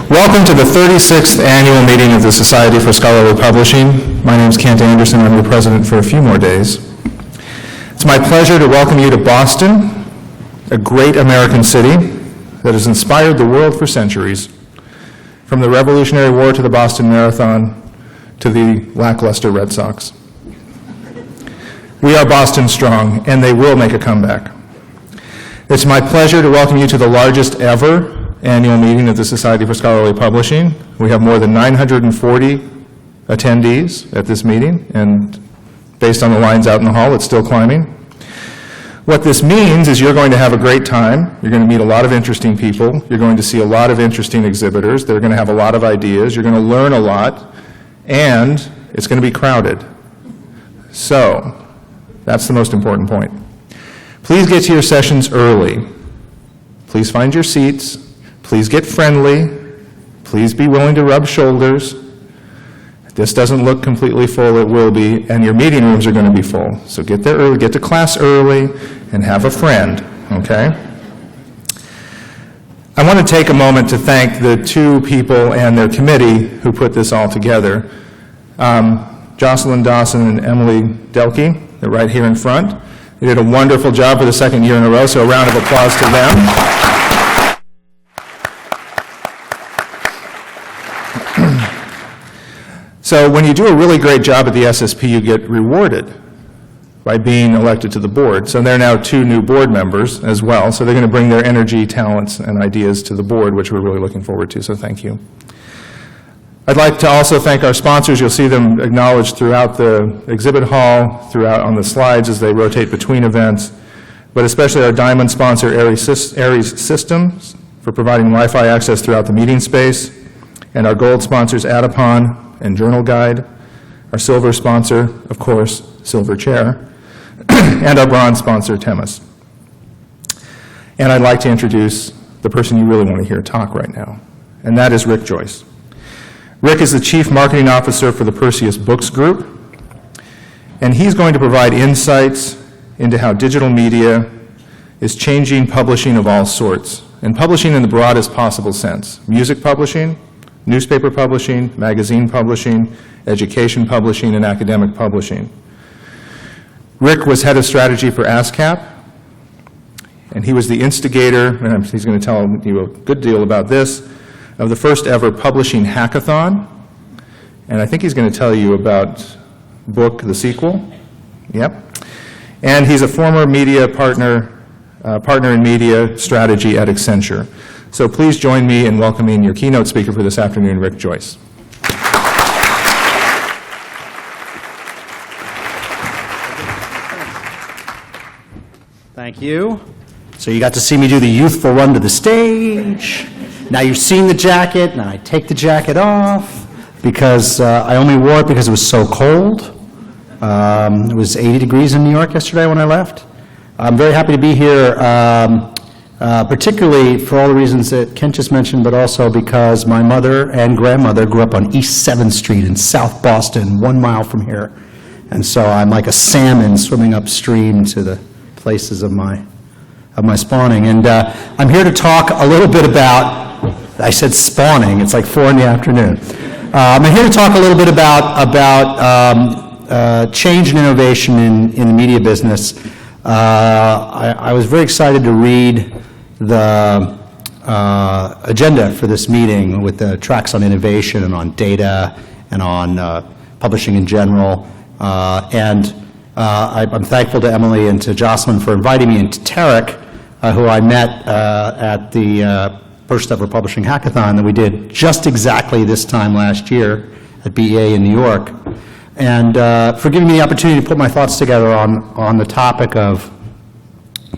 Welcome to the 36th annual meeting of the Society for Scholarly Publishing. My name is Kent Anderson. I'm your president for a few more days. It's my pleasure to welcome you to Boston, a great American city that has inspired the world for centuries, from the Revolutionary War to the Boston Marathon to the lackluster Red Sox. We are Boston strong, and they will make a comeback. It's my pleasure to welcome you to the largest ever annual meeting of the Society for Scholarly Publishing. We have more than 940 attendees at this meeting, and based on the lines out in the hall, it's still climbing. What this means is you're going to have a great time. You're going to meet a lot of interesting people. You're going to see a lot of interesting exhibitors. They're going to have a lot of ideas. You're going to learn a lot, and it's going to be crowded. So, that's the most important point. Please get to your sessions early. Please find your seats. Please get friendly. Please be willing to rub shoulders. If this doesn't look completely full, it will be, and your meeting rooms are going to be full. So get there early, get to class early, and have a friend, okay? I want to take a moment to thank the two people and their committee who put this all together. Jocelyn Dawson and Emily Delkey, they're right here in front. They did a wonderful job for the second year in a row, so a round of applause to them. So when you do a really great job at the SSP, you get rewarded by being elected to the board. So there are now two new board members as well, so they're going to bring their energy, talents, and ideas to the board, which we're really looking forward to, so thank you. I'd like to also thank our sponsors. You'll see them acknowledged throughout the exhibit hall, throughout on the slides as they rotate between events, but especially our diamond sponsor, Aries Systems, for providing Wi-Fi access throughout the meeting space, and our gold sponsors, Adipon and Journal Guide, our silver sponsor, of course, Silver Chair, and our bronze sponsor, Temis. And I'd like to introduce the person you really want to hear talk right now, and that is Rick Joyce. Rick is the Chief Marketing Officer for the Perseus Books Group, and he's going to provide insights into how digital media is changing publishing of all sorts, and publishing in the broadest possible sense: music publishing, newspaper publishing, magazine publishing, education publishing, and academic publishing. Rick was head of strategy for ASCAP, and he was the instigator, and he's going to tell you a good deal about this, of the first ever publishing hackathon. And I think he's going to tell you about Book, the sequel. Yep. And he's a former media partner in media strategy at Accenture. So please join me in welcoming your keynote speaker for this afternoon, Rick Joyce. Thank you. So you got to see me do the youthful run to the stage. Now you've seen the jacket. Now I take the jacket off because I only wore it because it was so cold. It was 80 degrees in New York yesterday when I left. I'm very happy to be here. Particularly for all the reasons that Kent just mentioned, but also because my mother and grandmother grew up on East 7th Street in South Boston, 1 mile from here. And so I'm like a salmon swimming upstream to the places of my spawning. And I'm here to talk a little bit about, I said spawning, it's like 4 in the afternoon. I'm here to talk a little bit about change and innovation in the media business. I was very excited to read the agenda for this meeting with the tracks on innovation and on data and on publishing in general. I'm thankful to Emily and to Jocelyn for inviting me, and to Tarek, who I met at the first ever publishing hackathon that we did just exactly this time last year at BEA in New York. And for giving me the opportunity to put my thoughts together on the topic of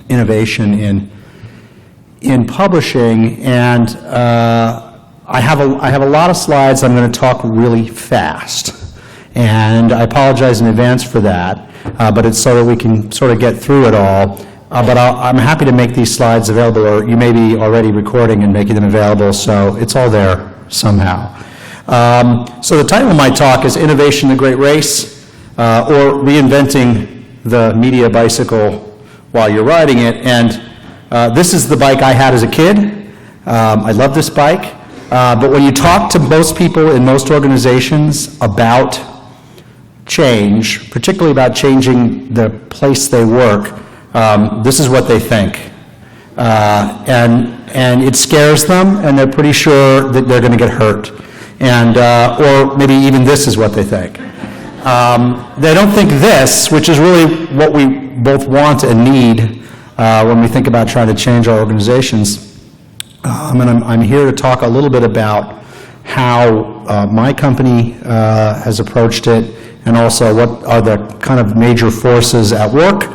innovation in publishing. And I have a lot of slides. I'm going to talk really fast, and I apologize in advance for that. But it's so that we can sort of get through it all. But I'm happy to make these slides available, or you may be already recording and making them available, so it's all there somehow. So the title of my talk is Innovation, the Great Race, or Reinventing the Media Bicycle While You're Riding It. And this is the bike I had as a kid. I love this bike. But when you talk to most people in most organizations about change, particularly about changing the place they work, this is what they think. And it scares them, and they're pretty sure that they're going to get hurt. And, or maybe even this is what they think. They don't think this, which is really what we both want and need when we think about trying to change our organizations. And I'm here to talk a little bit about how my company has approached it, and also what are the kind of major forces at work,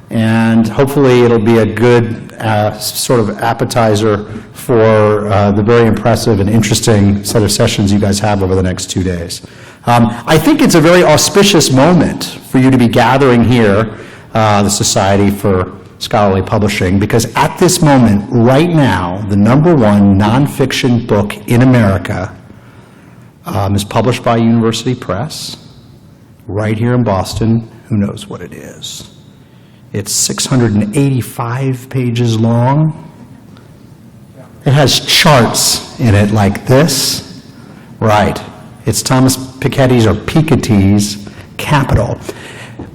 and hopefully it'll be a good sort of appetizer for the very impressive and interesting set of sessions you guys have over the next 2 days. I think it's a very auspicious moment for you to be gathering here, the Society for Scholarly Publishing, because at this moment, right now, the #1 nonfiction book in America is published by University Press, right here in Boston. Who knows what it is? It's 685 pages long. It has charts in it like this. Right. It's Thomas Piketty's, or Piketty's, Capital.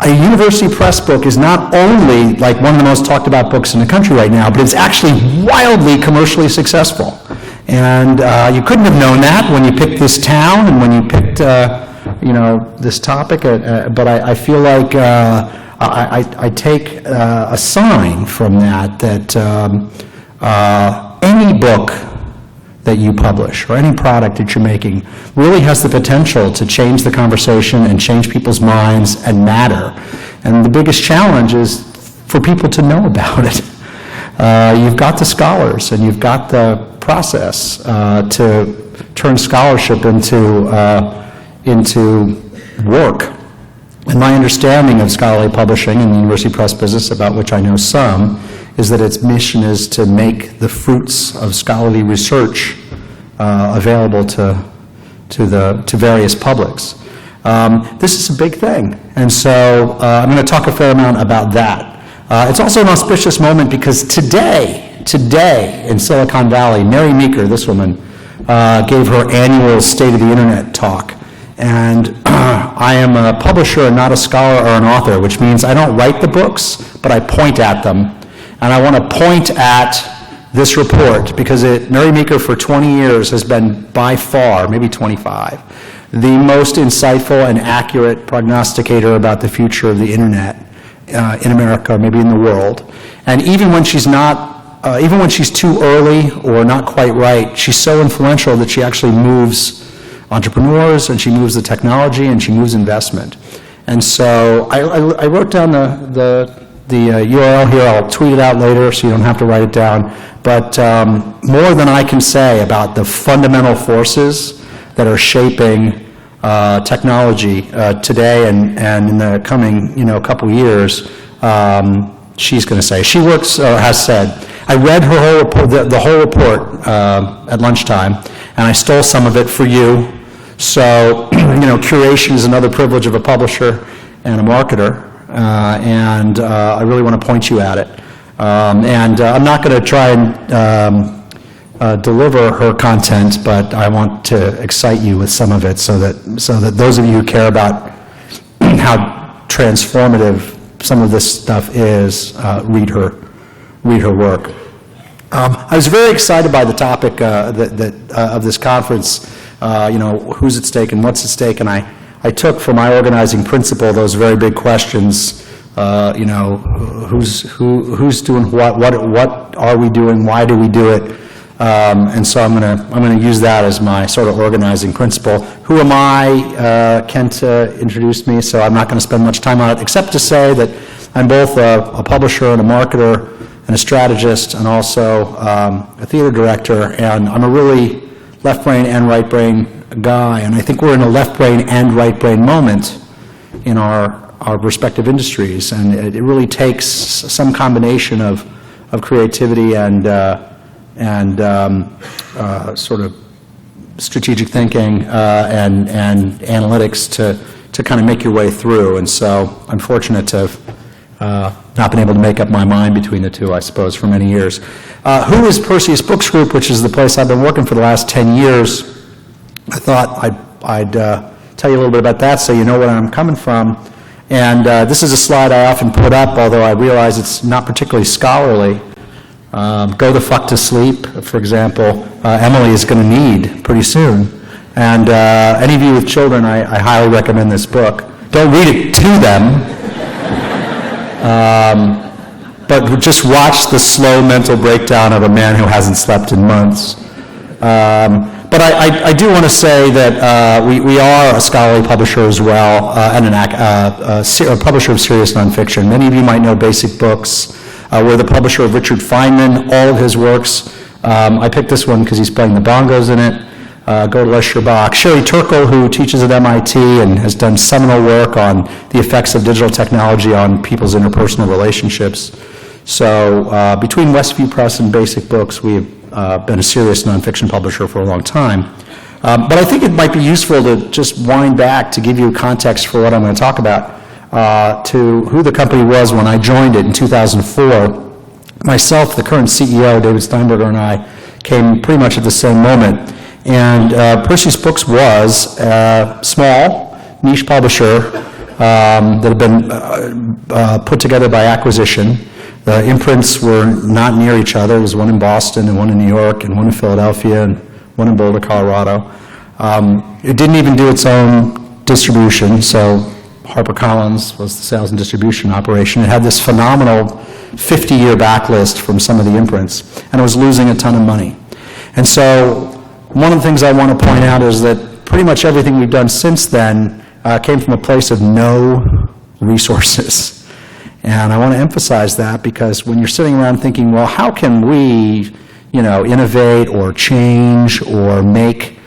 A University Press book is not only like one of the most talked about books in the country right now, but it's actually wildly commercially successful. And you couldn't have known that when you picked this town and when you picked, this topic. But I feel like I take a sign from that any book that you publish or any product that you're making really has the potential to change the conversation and change people's minds and matter. And the biggest challenge is for people to know about it. You've got the scholars and you've got the process to turn scholarship into work. And my understanding of scholarly publishing in the University Press business, about which I know some, is that its mission is to make the fruits of scholarly research available to various publics. This is a big thing, and so I'm going to talk a fair amount about that. It's also an auspicious moment because today in Silicon Valley, Mary Meeker, this woman, gave her annual State of the Internet talk. And I am a publisher and not a scholar or an author, which means I don't write the books, but I point at them. And I want to point at this report because Mary Meeker for 20 years has been by far, maybe 25, the most insightful and accurate prognosticator about the future of the Internet in America, maybe in the world. And even when she's too early or not quite right, she's so influential that she actually moves entrepreneurs, and she moves the technology, and she moves investment. And so I wrote down the URL here. I'll tweet it out later so you don't have to write it down. But more than I can say about the fundamental forces that are shaping technology today and in the coming couple years, she's going to say. She works, or has said. I read her whole report, the whole report at lunchtime, and I stole some of it for you. So, curation is another privilege of a publisher and a marketer, and I really want to point you at it. And I'm not going to try and deliver her content, but I want to excite you with some of it so that those of you who care about how transformative some of this stuff is, read her work. I was very excited by the topic of this conference. Who's at stake and what's at stake, and I took for my organizing principle those very big questions. Who's doing what are we doing, why do we do it, and so I'm gonna use that as my sort of organizing principle. Who am I? Kent introduced me, so I'm not going to spend much time on it, except to say that I'm both a publisher and a marketer and a strategist, and also a theater director, and I'm a really left brain and right brain guy, and I think we're in a left brain and right brain moment in our respective industries, and it really takes some combination of creativity and sort of strategic thinking and analytics to kind of make your way through. And so I'm fortunate to have not been able to make up my mind between the two, I suppose, for many years. Who is Perseus Books Group, which is the place I've been working for the last 10 years? I thought I'd tell you a little bit about that so you know where I'm coming from. And this is a slide I often put up, although I realize it's not particularly scholarly. Go the fuck to sleep, for example, Emily is going to need pretty soon. And any of you with children, I highly recommend this book. Don't read it to them. But just watch the slow mental breakdown of a man who hasn't slept in months. But I do want to say that we are a scholarly publisher as well, and a publisher of serious nonfiction. Many of you might know Basic Books. We're the publisher of Richard Feynman, all of his works. I picked this one because he's playing the bongos in it. Go to Les Scherbach. Sherry Turkle, who teaches at MIT and has done seminal work on the effects of digital technology on people's interpersonal relationships. So between Westview Press and Basic Books, we've been a serious nonfiction publisher for a long time. But I think it might be useful to just wind back to give you context for what I'm going to talk about, to who the company was when I joined it in 2004. Myself, the current CEO, David Steinberger, and I came pretty much at the same moment. And Perseus Books was a small, niche publisher that had been put together by acquisition. The imprints were not near each other. There was one in Boston and one in New York and one in Philadelphia and one in Boulder, Colorado. It didn't even do its own distribution, so HarperCollins was the sales and distribution operation. It had this phenomenal 50-year backlist from some of the imprints, and it was losing a ton of money. And so one of the things I want to point out is that pretty much everything we've done since then came from a place of no resources. And I want to emphasize that because when you're sitting around thinking, well, how can we, innovate or change or make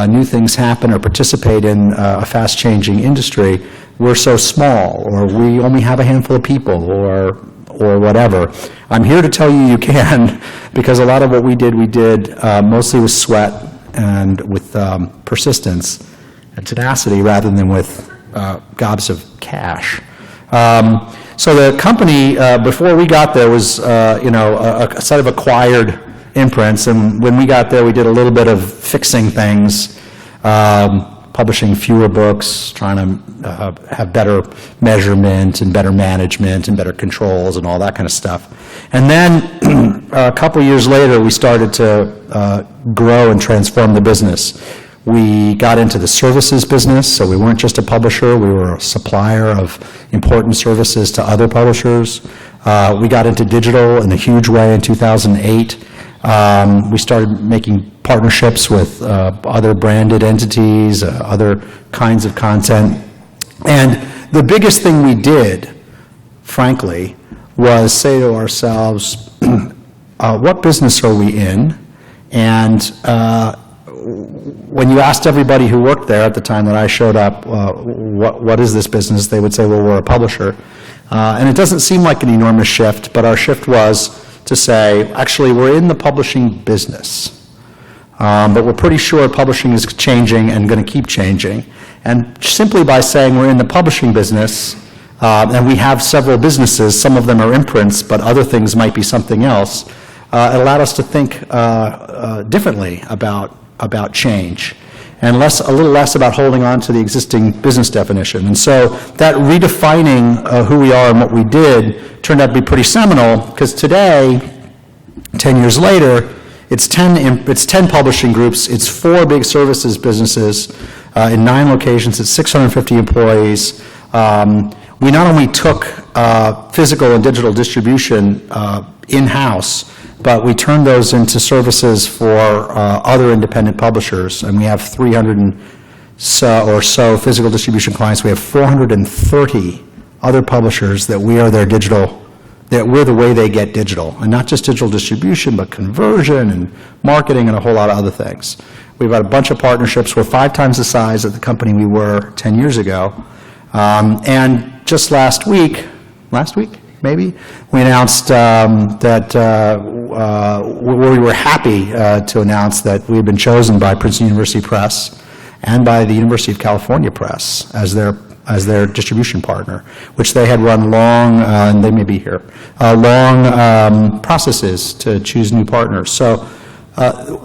new things happen or participate in a fast-changing industry, we're so small, or we only have a handful of people, or whatever. I'm here to tell you you can, because a lot of what we did mostly with sweat and with persistence and tenacity rather than with gobs of cash. So the company, before we got there, was a set of acquired imprints, and when we got there, we did a little bit of fixing things, publishing fewer books, trying to have better measurement and better management and better controls and all that kind of stuff. And then a couple years later, we started to grow and transform the business. We got into the services business, so we weren't just a publisher, we were a supplier of important services to other publishers. We got into digital in a huge way in 2008. We started making partnerships with other branded entities, other kinds of content. And the biggest thing we did, frankly, was say to ourselves, what business are we in? And when you asked everybody who worked there at the time that I showed up, what is this business, they would say, well, we're a publisher. And it doesn't seem like an enormous shift, but our shift was to say, actually, we're in the publishing business. But we're pretty sure publishing is changing and going to keep changing. And simply by saying we're in the publishing business, and we have several businesses, some of them are imprints, but other things might be something else, it allowed us to think differently about change, and a little less about holding on to the existing business definition. And so that redefining who we are and what we did turned out to be pretty seminal, because today, 10 years later, it's 10 publishing groups, it's 4 big services businesses in 9 locations, it's 650 employees. We not only took physical and digital distribution in-house, but we turned those into services for other independent publishers, and we have 300 or so physical distribution clients. We have 430 other publishers that we are their digital, that we're the way they get digital, and not just digital distribution, but conversion and marketing and a whole lot of other things. We've got a bunch of partnerships. We're 5 times the size of the company we were 10 years ago. And just last week, maybe, we announced that we were happy to announce that we had been chosen by Princeton University Press and by the University of California Press as their as their distribution partner, which they had run long, and they may be here, long processes to choose new partners. So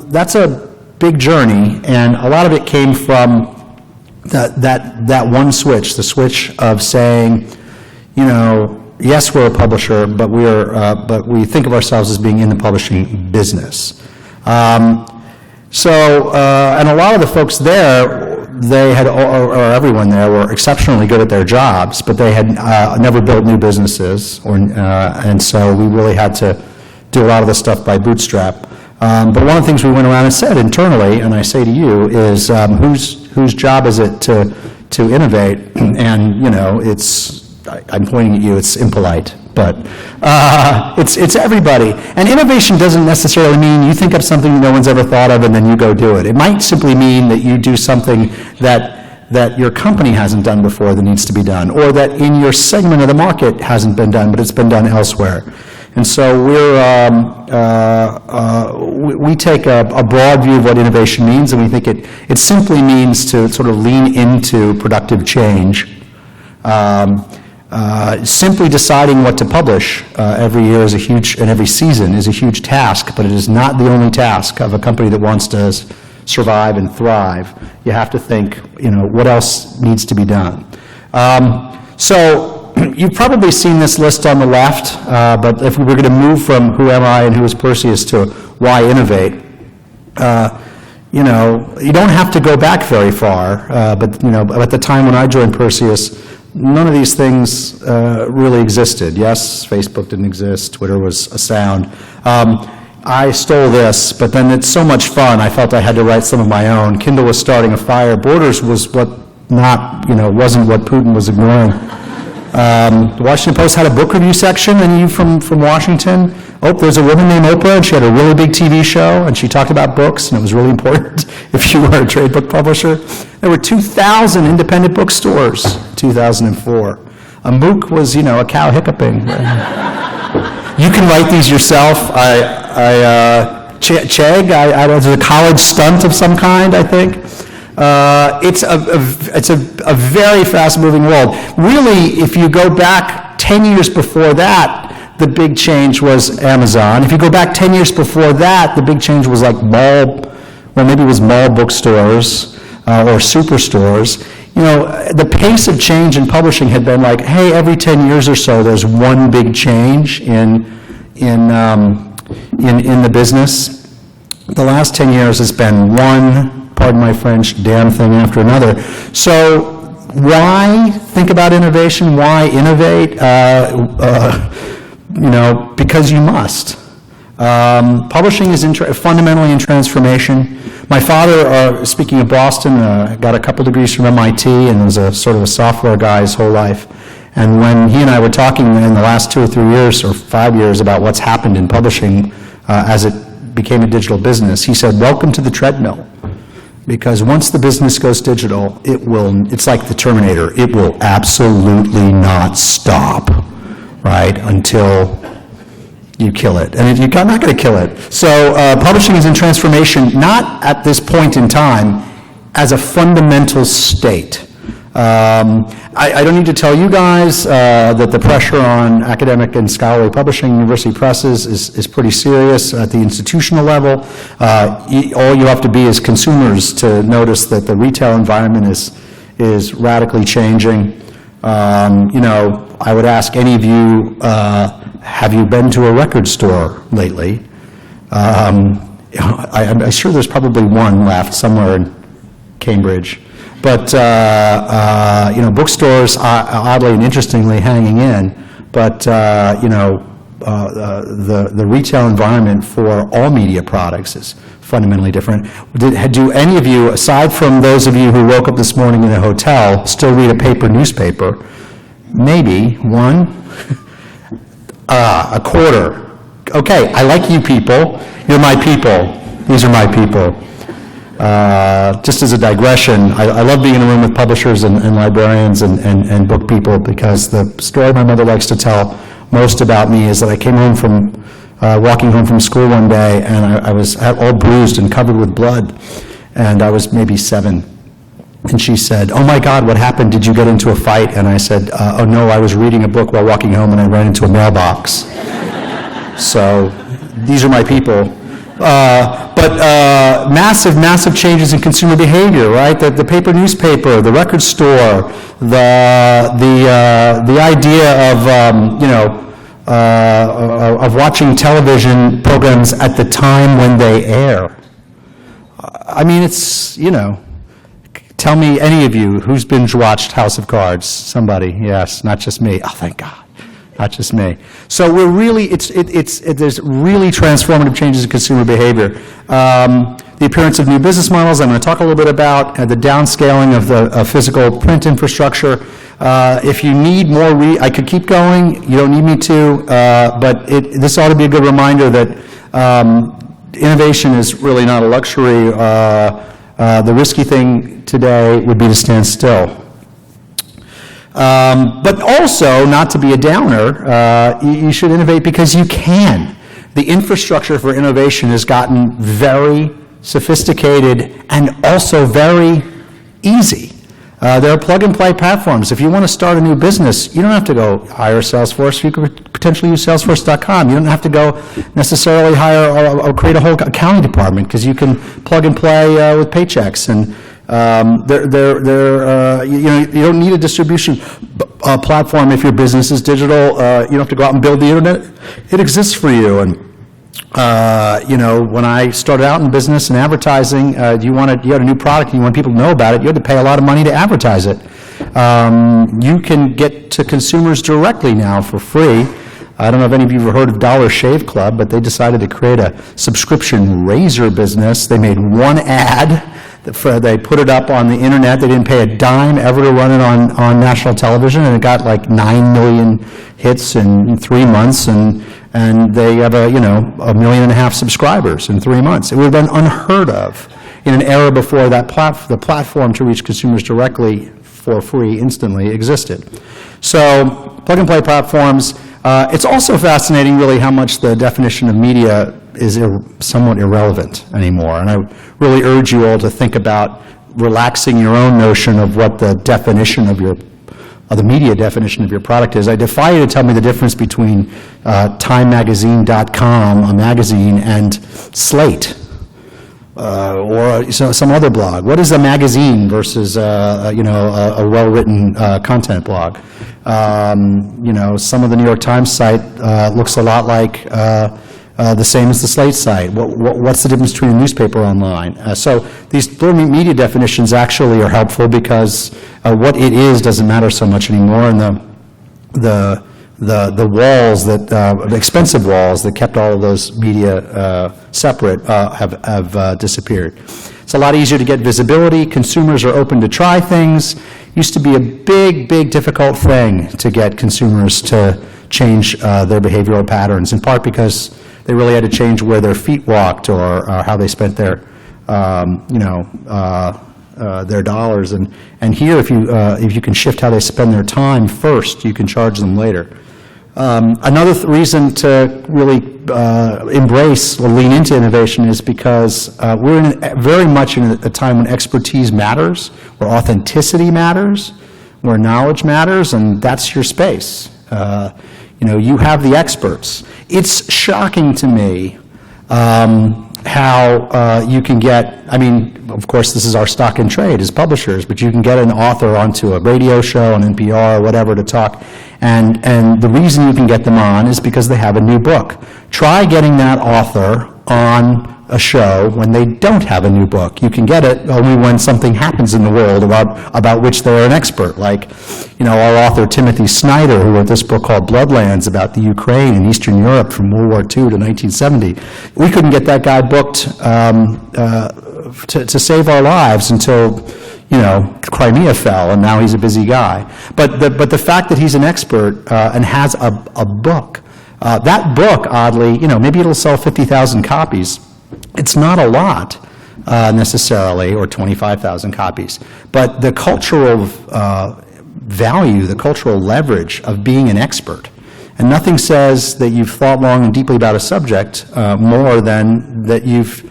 that's a big journey, and a lot of it came from that one switch, the switch of saying, you know, yes, we're a publisher, but we think of ourselves as being in the publishing business. And a lot of the folks there, they had, or everyone there, were exceptionally good at their jobs, but they had never built new businesses, and so we really had to do a lot of the stuff by bootstrap. But one of the things we went around and said internally, and I say to you, is whose job is it to innovate? And, you know, I'm pointing at you, it's impolite, but it's everybody. And innovation doesn't necessarily mean you think of something no one's ever thought of and then you go do it. It might simply mean that you do something that your company hasn't done before that needs to be done, or that in your segment of the market hasn't been done, but it's been done elsewhere. And so we take a broad view of what innovation means, and we think it simply means to sort of lean into productive change. Simply deciding what to publish every year is and every season is a huge task, but it is not the only task of a company that wants to survive and thrive. You have to think, you know, what else needs to be done. So you've probably seen this list on the left, but if we were going to move from who am I and who is Perseus to why innovate, you know, you don't have to go back very far, but, you know, at the time when I joined Perseus, none of these things really existed. Yes, Facebook didn't exist, Twitter was a sound. I stole this, but then it's so much fun, I felt I had to write some of my own. Kindle was starting a fire. Borders was wasn't what Putin was ignoring. The Washington Post had a book review section, and you from Washington, there's a woman named Oprah, and she had a really big TV show, and she talked about books, and it was really important if you were a trade book publisher. There were 2,000 independent bookstores in 2004. A MOOC was, you know, a cow hiccuping. You can write these yourself. Chegg, there's a college stunt of some kind, I think. It's a very fast-moving world. Really, if you go back 10 years before that, the big change was Amazon. If you go back 10 years before that, the big change was like mall bookstores or superstores. You know, the pace of change in publishing had been like, hey, every 10 years or so, there's one big change in the business. The last 10 years has been one, pardon my French, damn thing after another. So why think about innovation? Why innovate? You know, because you must. Publishing is fundamentally in transformation. My father, speaking of Boston, got a couple degrees from MIT and was a sort of a software guy his whole life. And when he and I were talking in the last 2 or 3 years or 5 years about what's happened in publishing as it became a digital business, he said, welcome to the treadmill. Because once the business goes digital, it's like the Terminator. It will absolutely not stop, right, until you kill it. And you're not going to kill it. So publishing is in transformation, not at this point in time, as a fundamental state. I don't need to tell you guys that the pressure on academic and scholarly publishing, university presses, is pretty serious at the institutional level. All you have to be as consumers to notice that the retail environment is radically changing. You know, I would ask any of you, have you been to a record store lately? I'm sure there's probably one left somewhere in Cambridge. But, you know, bookstores are oddly and interestingly hanging in, but, you know, the retail environment for all media products is fundamentally different. Do any of you, aside from those of you who woke up this morning in a hotel, still read a paper newspaper? Maybe one, a quarter. Okay, I like you people. You're my people. These are my people. Just as a digression, I love being in a room with publishers and librarians and book people, because the story my mother likes to tell most about me is that I came home from, walking home from school one day, and I was all bruised and covered with blood, and I was maybe 7. And she said, "Oh my God, what happened? Did you get into a fight?" And I said, "Oh no, I was reading a book while walking home and I ran into a mailbox." So these are my people. But massive changes in consumer behavior, right? The paper newspaper, the record store, the idea of watching television programs at the time when they air. I mean, it's, tell me, any of you, who's binge-watched House of Cards? Somebody, yes, not just me. Oh, thank God, not just me. So we're really, there's really transformative changes in consumer behavior. The appearance of new business models, I'm going to talk a little bit about, the downscaling of the physical print infrastructure. If you need more, I could keep going, you don't need me to, but this ought to be a good reminder that innovation is really not a luxury. The risky thing today would be to stand still. But also, not to be a downer, you should innovate because you can. The infrastructure for innovation has gotten very sophisticated and also very easy. There are plug-and-play platforms. If you want to start a new business, you don't have to go hire Salesforce. You could potentially use Salesforce.com. You don't have to go necessarily hire or create a whole accounting department because you can plug and play with Paychex. And you don't need a distribution platform if your business is digital. You don't have to go out and build the internet. It exists for you. And when I started out in business and advertising, you had a new product and you want people to know about it, you had to pay a lot of money to advertise it. You can get to consumers directly now for free. I don't know if any of you have heard of Dollar Shave Club, but they decided to create a subscription razor business. They made one ad. They put it up on the internet. They didn't pay a dime ever to run it on national television, and it got like 9 million hits in 3 months, and they have a 1.5 million subscribers in 3 months. It would have been unheard of in an era before the platform to reach consumers directly for free instantly existed. So plug-and-play platforms. It's also fascinating, really, how much the definition of media is somewhat irrelevant anymore. And I really urge you all to think about relaxing your own notion of what the definition of the media definition of your product is. I defy you to tell me the difference between TimeMagazine.com, a magazine, and Slate, or some other blog. What is a magazine versus a well-written content blog? Some of the New York Times site looks a lot like the same as the Slate site. What's the difference between a newspaper online? So these media definitions actually are helpful because what it is doesn't matter so much anymore, and the walls the expensive walls that kept all of those media separate have disappeared. It's a lot easier to get visibility. Consumers are open to try things. Used to be a big, difficult thing to get consumers to change their behavioral patterns, in part because they really had to change where their feet walked or how they spent their dollars. And here, if you can shift how they spend their time first, you can charge them later. Another reason to really embrace or lean into innovation is because we're very much in a time when expertise matters, where authenticity matters, where knowledge matters, and that's your space. You have the experts. It's shocking to me how you can get, of course, this is our stock in trade as publishers, but you can get an author onto a radio show on NPR or whatever to talk, and the reason you can get them on is because they have a new book. Try getting that author on a show when they don't have a new book. You can get it only when something happens in the world about which they're an expert, like our author Timothy Snyder, who wrote this book called Bloodlands about the Ukraine and Eastern Europe from World War II to 1970. We couldn't get that guy booked to save our lives until Crimea fell, and now he's a busy guy. But the fact that he's an expert and has a book, that book, oddly, maybe it'll sell 50,000 copies. It's not a lot necessarily, or 25,000 copies. But the cultural value, the cultural leverage of being an expert, and nothing says that you've thought long and deeply about a subject more than that you've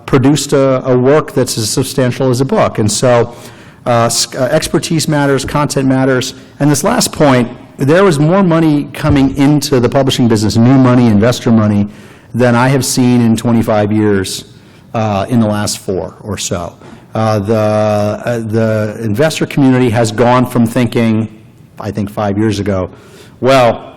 produced a work that's as substantial as a book. And so Expertise matters, content matters. And this last point, there was more money coming into the publishing business, new money, investor money, than I have seen in 25 years in the last 4 or so. The investor community has gone from thinking, I think 5 years ago, well,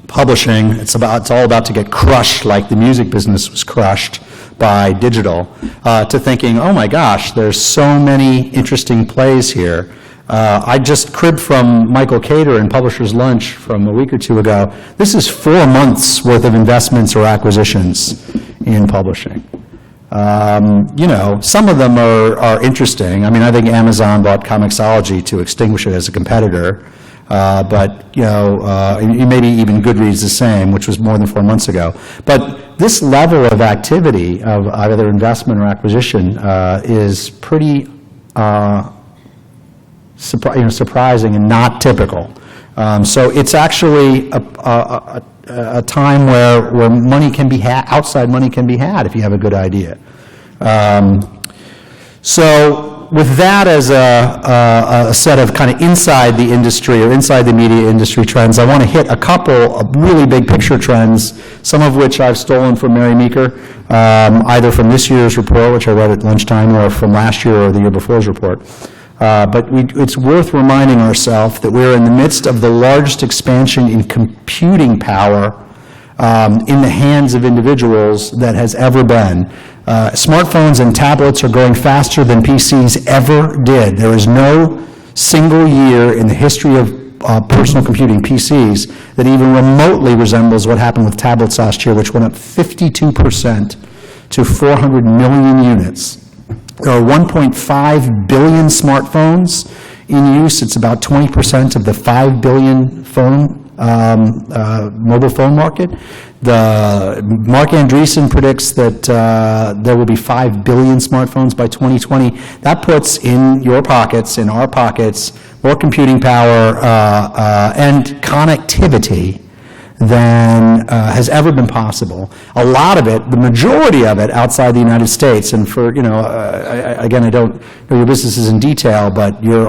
publishing, it's all about to get crushed like the music business was crushed by digital, to thinking, oh my gosh, there's so many interesting plays here. I just cribbed from Michael Cater in Publisher's Lunch from a week or 2 ago. This is 4 months worth of investments or acquisitions in publishing. Some of them are interesting. I mean, I think Amazon bought Comixology to extinguish it as a competitor. But maybe even Goodreads the same, which was more than 4 months ago. But this level of activity of either investment or acquisition is pretty surprising and not typical. So it's actually a time where money can be had, outside money can be had if you have a good idea. So with that as a set of kind of inside the industry or inside the media industry trends, I want to hit a couple of really big picture trends, some of which I've stolen from Mary Meeker, either from this year's report, which I read at lunchtime, or from last year or the year before's report. But it's worth reminding ourselves that we're in the midst of the largest expansion in computing power in the hands of individuals that has ever been. Smartphones and tablets are growing faster than PCs ever did. There is no single year in the history of personal computing, PCs, that even remotely resembles what happened with tablets last year, which went up 52% to 400 million units. There are 1.5 billion smartphones in use. It's about 20% of the 5 billion mobile phone market. Mark Andreessen predicts that there will be 5 billion smartphones by 2020. That puts in your pockets, in our pockets, more computing power and connectivity than has ever been possible. A lot of it, the majority of it, outside the United States. And for, again, I don't know your businesses in detail, but you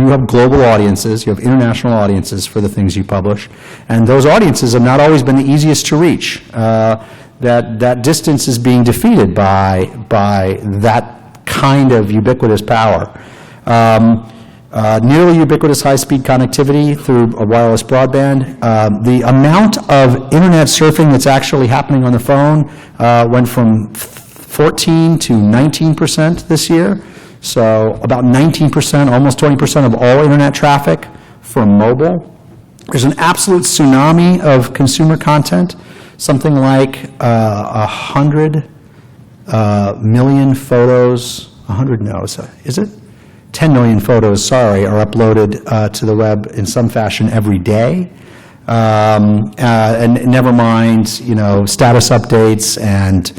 have global audiences, you have international audiences for the things you publish, and those audiences have not always been the easiest to reach. That distance is being defeated by that kind of ubiquitous power. Nearly ubiquitous high-speed connectivity through a wireless broadband. The amount of internet surfing that's actually happening on the phone went from 14 to 19% this year. So about 19%, almost 20% of all internet traffic from mobile. There's an absolute tsunami of consumer content. Something like 100 million photos. 100, no, is it? 10 million photos, are uploaded to the web in some fashion every day. And never mind, status updates and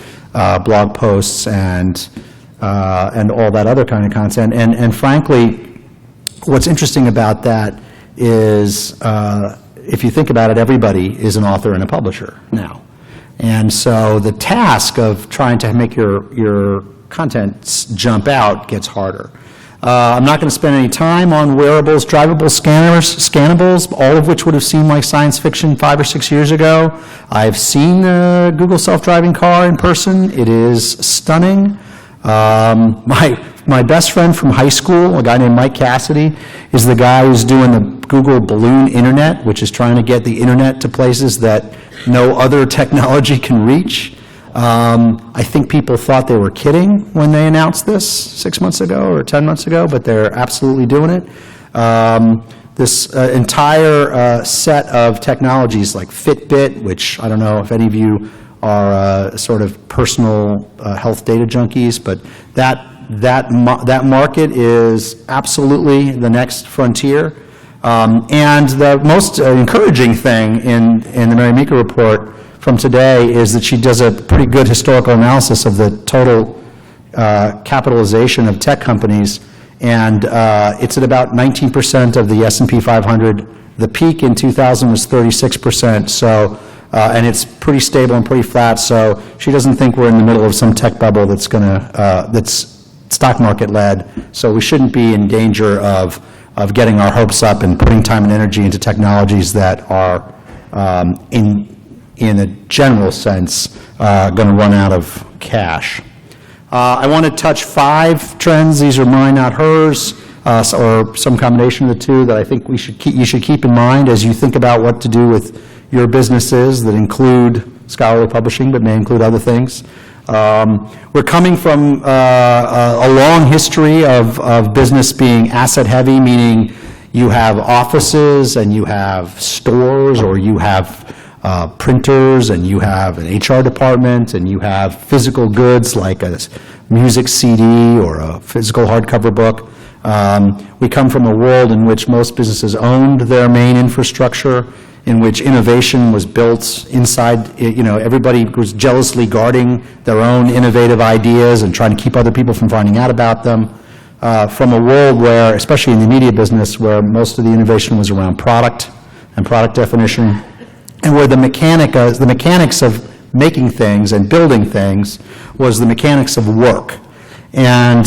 blog posts and all that other kind of content. And frankly, what's interesting about that is, if you think about it, everybody is an author and a publisher now. And so the task of trying to make your content jump out gets harder. I'm not going to spend any time on wearables, drivable scannables, all of which would have seemed like science fiction 5 or 6 years ago. I've seen the Google self-driving car in person. It is stunning. My best friend from high school, a guy named Mike Cassidy, is the guy who's doing the Google Balloon Internet, which is trying to get the Internet to places that no other technology can reach. I think people thought they were kidding when they announced this 6 months ago or 10 months ago, but they're absolutely doing it. This entire set of technologies like Fitbit, which I don't know if any of you are sort of personal health data junkies, but that market is absolutely the next frontier. And the most encouraging thing in the Mary Meeker report from today is that she does a pretty good historical analysis of the total capitalization of tech companies, and it's at about 19% of the S&P 500. The peak in 2000 was 36%, so, and it's pretty stable and pretty flat, so she doesn't think we're in the middle of some tech bubble that's stock market led, so we shouldn't be in danger of getting our hopes up and putting time and energy into technologies that are, in a general sense, going to run out of cash. I want to touch 5 trends. These are mine, not hers, or some combination of the two that I think you should keep in mind as you think about what to do with your businesses that include scholarly publishing, but may include other things. We're coming from a long history of business being asset-heavy, meaning you have offices and you have stores, or you have printers, and you have an HR department, and you have physical goods like a music CD or a physical hardcover book. We come from a world in which most businesses owned their main infrastructure, in which innovation was built inside, everybody was jealously guarding their own innovative ideas and trying to keep other people from finding out about them. From a world where, especially in the media business, where most of the innovation was around product and product definition, and where the mechanics of making things and building things was the mechanics of work. And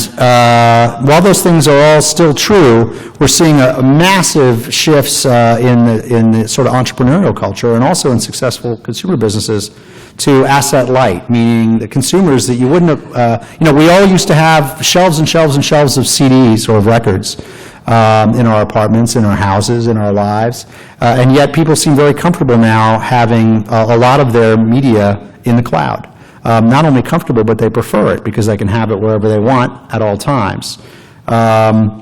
while those things are all still true, we're seeing a massive shifts in the sort of entrepreneurial culture, and also in successful consumer businesses, to asset light, meaning the consumers that you wouldn't have, we all used to have shelves and shelves and shelves of CDs or of records in our apartments, in our houses, in our lives, and yet people seem very comfortable now having a lot of their media in the cloud. Not only comfortable, but they prefer it because they can have it wherever they want at all times. I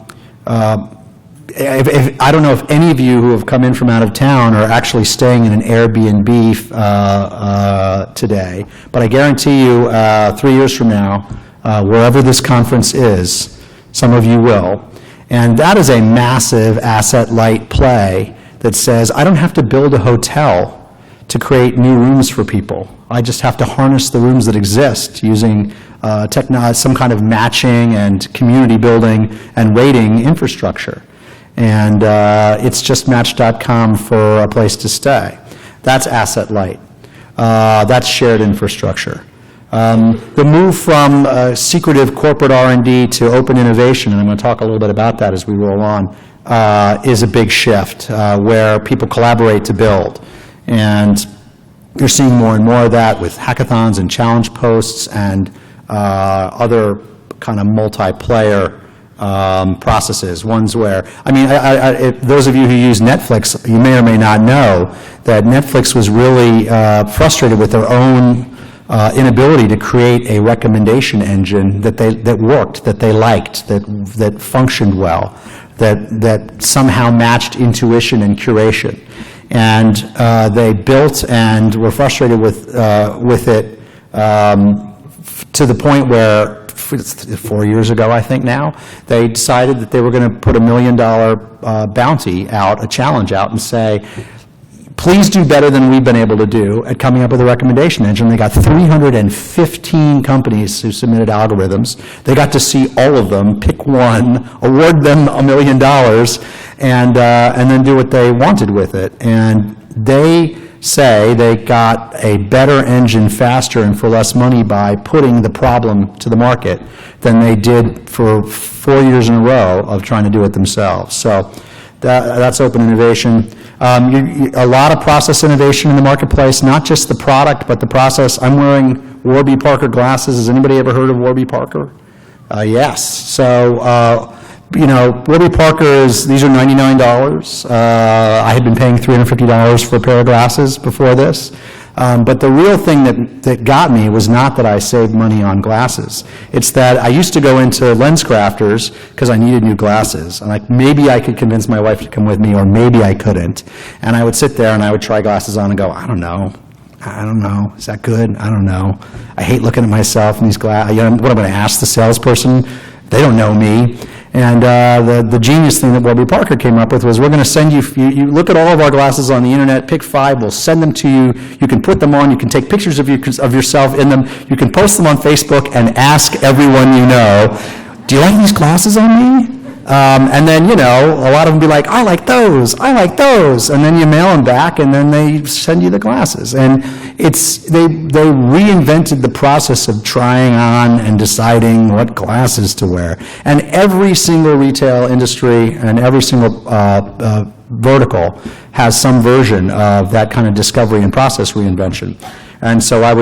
don't know if any of you who have come in from out of town are actually staying in an Airbnb today, but I guarantee you 3 years from now, wherever this conference is, some of you will. And that is a massive asset-light play that says, I don't have to build a hotel to create new rooms for people. I just have to harness the rooms that exist using some kind of matching and community building and rating infrastructure. And it's just Match.com for a place to stay. That's asset light. That's shared infrastructure. The move from secretive corporate R&D to open innovation, and I'm going to talk a little bit about that as we roll on, is a big shift where people collaborate to build. And you're seeing more and more of that with hackathons and challenge posts and other kind of multiplayer processes, ones where, those of you who use Netflix, you may or may not know that Netflix was really frustrated with their own inability to create a recommendation engine that worked, that they liked, that functioned well, that somehow matched intuition and curation. And they built and were frustrated with it to the point where 4 years ago, I think now, they decided that they were going to put $1 million bounty out, a challenge out, and say, please do better than we've been able to do at coming up with a recommendation engine. They got 315 companies who submitted algorithms. They got to see all of them, pick one, award them $1 million, and then do what they wanted with it. And they say they got a better engine faster and for less money by putting the problem to the market than they did for 4 years in a row of trying to do it themselves. So that's open innovation. A lot of process innovation in the marketplace, not just the product, but the process. I'm wearing Warby Parker glasses. Has anybody ever heard of Warby Parker? Yes. So, Warby Parker these are $99. I had been paying $350 for a pair of glasses before this. But the real thing that got me was not that I saved money on glasses. It's that I used to go into Lens Crafters because I needed new glasses. And maybe I could convince my wife to come with me, or maybe I couldn't. And I would sit there and I would try glasses on and go, I don't know. Is that good? I don't know. I hate looking at myself in these glasses. What am I going to ask the salesperson? They don't know me. And the genius thing that Warby Parker came up with was, we're going to send you look at all of our glasses on the internet, pick 5, we'll send them to you, you can put them on, you can take pictures of yourself in them, you can post them on Facebook and ask everyone you know, do you like these glasses on me? And then, a lot of them be like, I like those, and then you mail them back, and then they send you the glasses. And they reinvented the process of trying on and deciding what glasses to wear. And every single retail industry and every single vertical has some version of that kind of discovery and process reinvention. And so I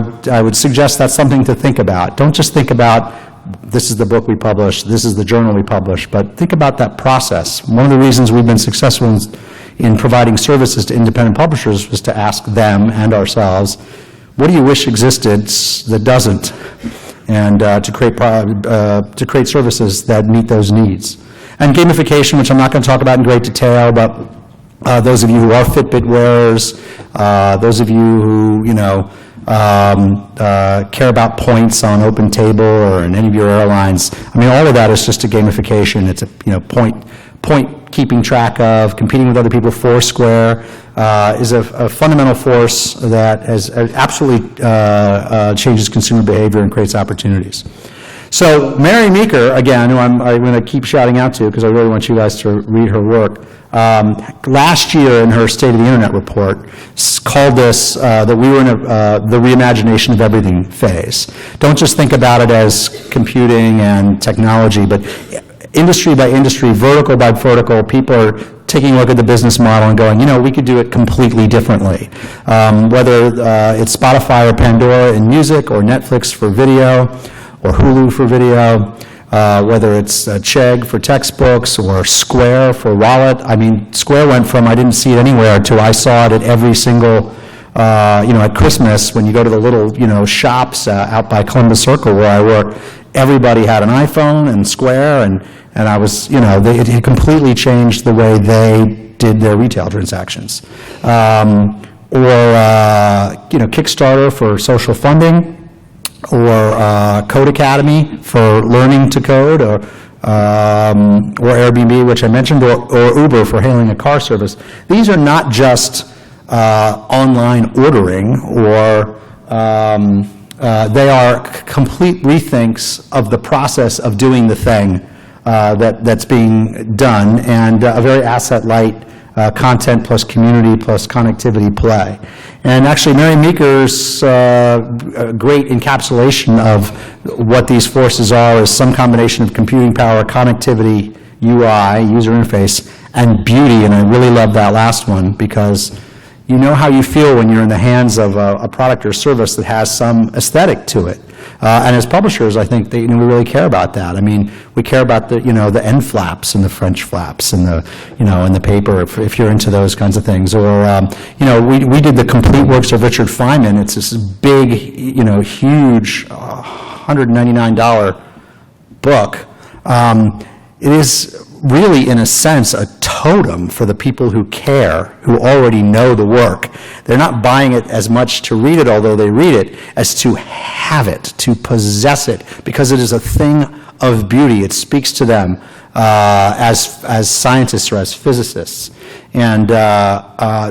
would suggest that's something to think about. Don't just think about, this is the book we published, this is the journal we published, but think about that process. One of the reasons we've been successful in providing services to independent publishers was to ask them and ourselves, what do you wish existed that doesn't? And to create services that meet those needs. And gamification, which I'm not going to talk about in great detail, but those of you who are Fitbit wearers, those of you who, care about points on OpenTable or in any of your airlines, all of that is just a gamification. It's a, point keeping track of, competing with other people. Foursquare is a fundamental force that has absolutely changes consumer behavior and creates opportunities. So Mary Meeker, again, who I'm going to keep shouting out to because I really want you guys to read her work, last year in her State of the Internet report called this that we were in the reimagination of everything phase. Don't just think about it as computing and technology, but industry by industry, vertical by vertical, people are taking a look at the business model and going, we could do it completely differently. Whether it's Spotify or Pandora in music, or Netflix for video, or Hulu for video, whether it's Chegg for textbooks, or Square for wallet. Square went from I didn't see it anywhere to I saw it at every single, at Christmas when you go to the little, shops out by Columbus Circle where I work. Everybody had an iPhone and Square, and I was, it completely changed the way they did their retail transactions. Kickstarter for social funding, or Code Academy for learning to code, or Airbnb, which I mentioned, or Uber for hailing a car service. These are not just online ordering, or they are complete rethinks of the process of doing the thing that's being done, and a very asset-light content plus community plus connectivity play. And actually, Mary Meeker's great encapsulation of what these forces are is some combination of computing power, connectivity, UI, user interface, and beauty. And I really love that last one because you know how you feel when you're in the hands of a product or service that has some aesthetic to it. And as publishers, I think we really care about that. We care about the the end flaps and the French flaps and the and the paper if you're into those kinds of things. Or we did the complete works of Richard Feynman. It's this big huge $199 book. It is really, in a sense, a totem for the people who care, who already know the work. They're not buying it as much to read it, although they read it, as to have it, to possess it, because it is a thing of beauty. It speaks to them as scientists or as physicists. And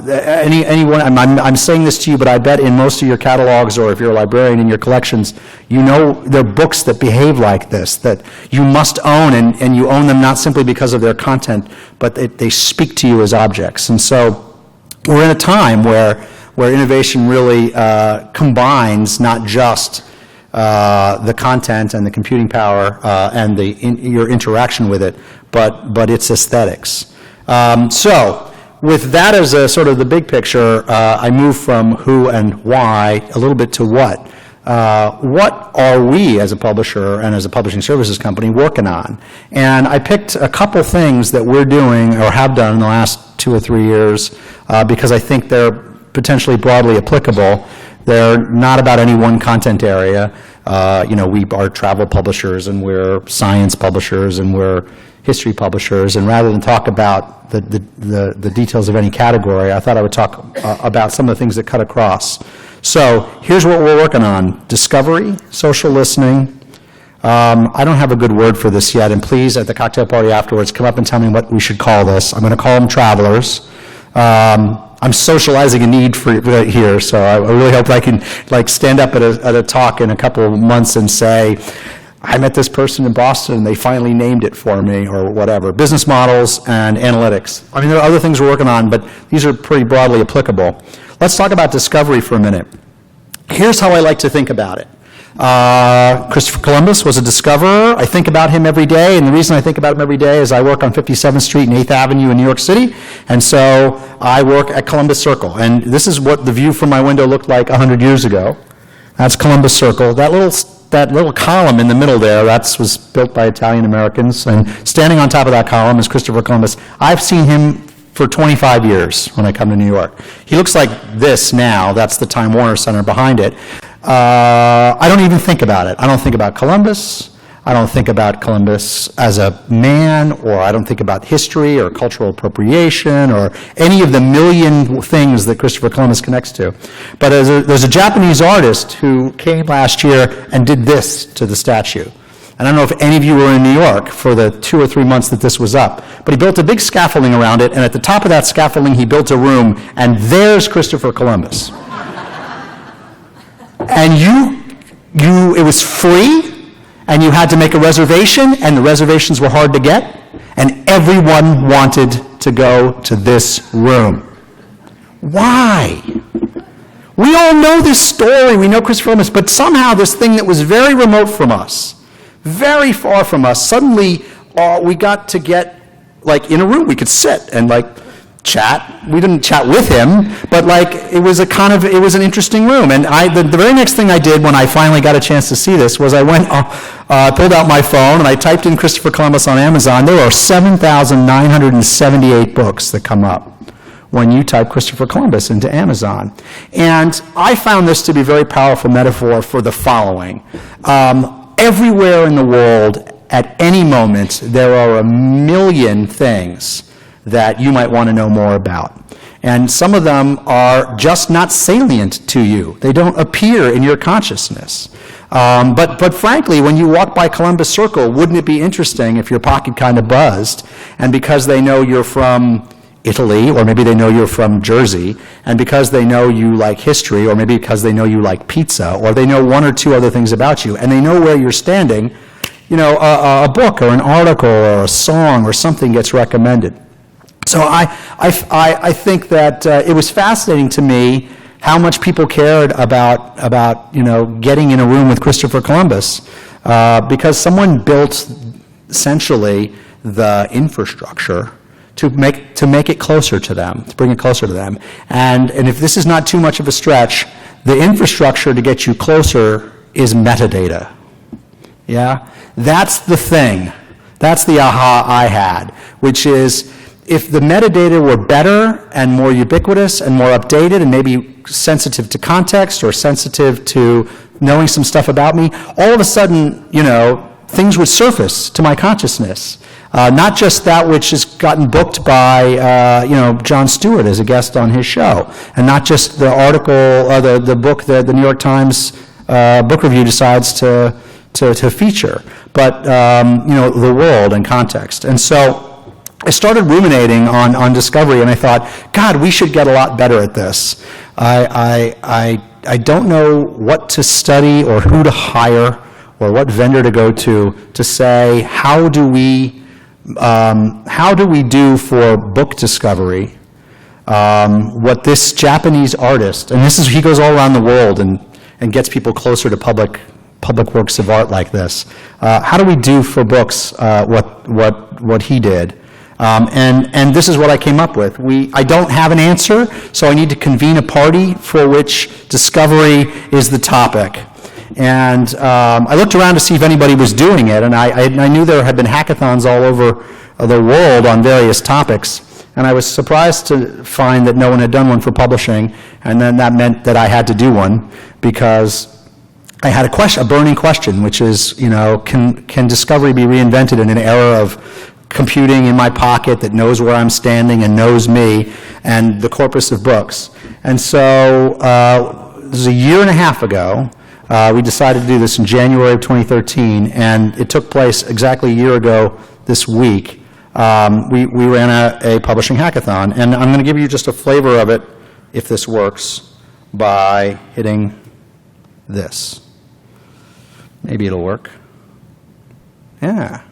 anyone, I'm saying this to you, but I bet in most of your catalogs, or if you're a librarian in your collections, there are books that behave like this, that you must own, and you own them not simply because of their content, but they speak to you as objects. And so we're in a time where innovation really combines not just the content and the computing power and your interaction with it, but its aesthetics. So with that as a sort of the big picture, I move from who and why a little bit to what. What are we as a publisher and as a publishing services company working on? And I picked a couple things that we're doing or have done in the last 2 or 3 years because I think they're potentially broadly applicable. They're not about any one content area. We are travel publishers, and we're science publishers, and we're history publishers. And rather than talk about the details of any category, I thought I would talk about some of the things that cut across. So here's what we're working on: discovery, social listening. I don't have a good word for this yet, and please, at the cocktail party afterwards, come up and tell me what we should call this. I'm going to call them travelers. I'm socializing a need for here, so I really hope I can stand up at a talk in a couple of months and say, I met this person in Boston, and they finally named it for me, or whatever. Business models and analytics. I mean, there are other things we're working on, but these are pretty broadly applicable. Let's talk about discovery for a minute. Here's how I like to think about it. Christopher Columbus was a discoverer. I think about him every day, and the reason I think about him every day is I work on 57th Street and 8th Avenue in New York City, and so I work at Columbus Circle. And this is what the view from my window looked like 100 years ago. That's Columbus Circle. That little column in the middle there, that was built by Italian Americans, and standing on top of that column is Christopher Columbus. I've seen him for 25 years when I come to New York. He looks like this now. That's the Time Warner Center behind it. I don't even think about it. I don't think about Columbus. I don't think about Columbus as a man, or I don't think about history or cultural appropriation or any of the million things that Christopher Columbus connects to. But there's a Japanese artist who came last year and did this to the statue. And I don't know if any of you were in New York for the 2 or 3 months that this was up, but he built a big scaffolding around it, and at the top of that scaffolding he built a room, and there's Christopher Columbus. And it was free, and you had to make a reservation, and the reservations were hard to get, and everyone wanted to go to this room. Why? We all know this story. We know Christopher Columbus, but somehow this thing that was very remote from us, very far from us, suddenly we got to get, like, in a room. We could sit and, like, chat. We didn't chat with him, but like it was an interesting room. And the very next thing I did when I finally got a chance to see this was I went, pulled out my phone and I typed in Christopher Columbus on Amazon. There are 7,978 books that come up when you type Christopher Columbus into Amazon. And I found this to be a very powerful metaphor for the following. Everywhere in the world, at any moment, there are a million things that you might want to know more about. And some of them are just not salient to you. They don't appear in your consciousness. But frankly, when you walk by Columbus Circle, wouldn't it be interesting if your pocket kind of buzzed, and because they know you're from Italy, or maybe they know you're from Jersey, and because they know you like history, or maybe because they know you like pizza, or they know one or two other things about you, and they know where you're standing, you know, a book or an article or a song or something gets recommended. So I think that it was fascinating to me how much people cared about you know, getting in a room with Christopher Columbus, because someone built essentially the infrastructure to make it closer to them, to bring it closer to them. And if this is not too much of a stretch, the infrastructure to get you closer is metadata. Yeah? That's the thing. That's the aha I had, which is, if the metadata were better and more ubiquitous and more updated and maybe sensitive to context or sensitive to knowing some stuff about me, all of a sudden, you know, things would surface to my consciousness. Not just that which has gotten booked by, you know, Jon Stewart as a guest on his show, and not just the article or the book that the New York Times book review decides to feature, but, you know, the world and context. And so I started ruminating on discovery, and I thought, God, we should get a lot better at this. I don't know what to study or who to hire or what vendor to go to say, how do we do for book discovery what this Japanese artist, and he goes all around the world and gets people closer to public works of art like this. How do we do for books what he did? And this is what I came up with. I don't have an answer, so I need to convene a party for which discovery is the topic. And I looked around to see if anybody was doing it, and I knew there had been hackathons all over the world on various topics, and I was surprised to find that no one had done one for publishing, and then that meant that I had to do one, because I had a burning question, which is, you know, can discovery be reinvented in an era of computing in my pocket that knows where I'm standing and knows me, and the corpus of books? And so it was a year and a half ago. We decided to do this in January of 2013, and it took place exactly a year ago this week. We ran a publishing hackathon, and I'm going to give you just a flavor of it, if this works, by hitting this. Maybe it'll work. Yeah.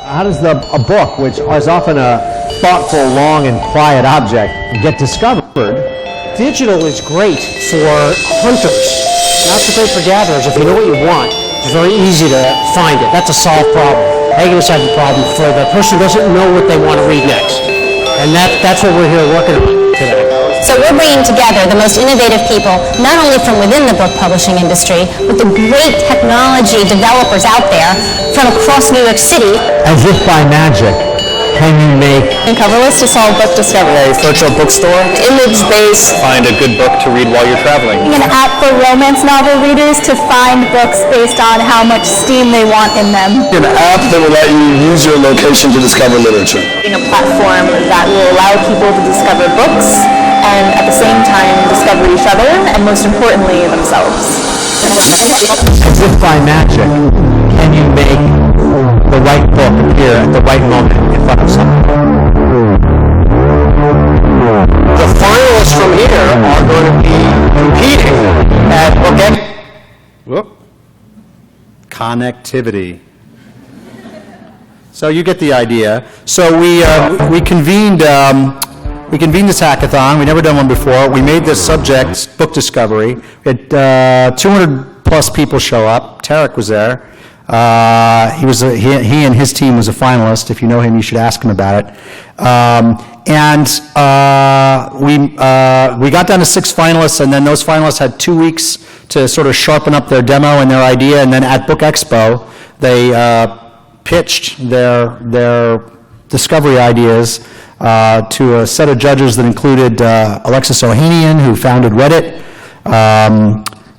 How does a book, which is often a thoughtful, long, and quiet object, get discovered? Digital is great for hunters, not so great for gatherers. If you know what you want, it's very easy to find it. That's a solved problem. Negative side of the problem for the person who doesn't know what they want to read next. And that's what we're here working on today. So we're bringing together the most innovative people, not only from within the book publishing industry, but the great technology developers out there from across New York City. As if by magic, can you make Coverless to solve book discovery. A virtual bookstore. Image-based. Find a good book to read while you're traveling. An app for romance novel readers to find books based on how much steam they want in them. An app that will let you use your location to discover literature. A platform that will allow people to discover books and at the same time discover each other and most importantly themselves. as if by magic, can you make the right book appear at the right moment in front of someone? The finalists from here are going to be competing at Whoop. Connectivity. So you get the idea. So we convened this hackathon. We never done one before. We made this subject book discovery. We had 200 plus people show up. Tarek was there. He and his team was a finalist. If you know him, you should ask him about it. We got down to 6 finalists, and then those finalists had 2 weeks to sort of sharpen up their demo and their idea. And then at Book Expo, they pitched their discovery ideas to a set of judges that included Alexis Ohanian, who founded Reddit,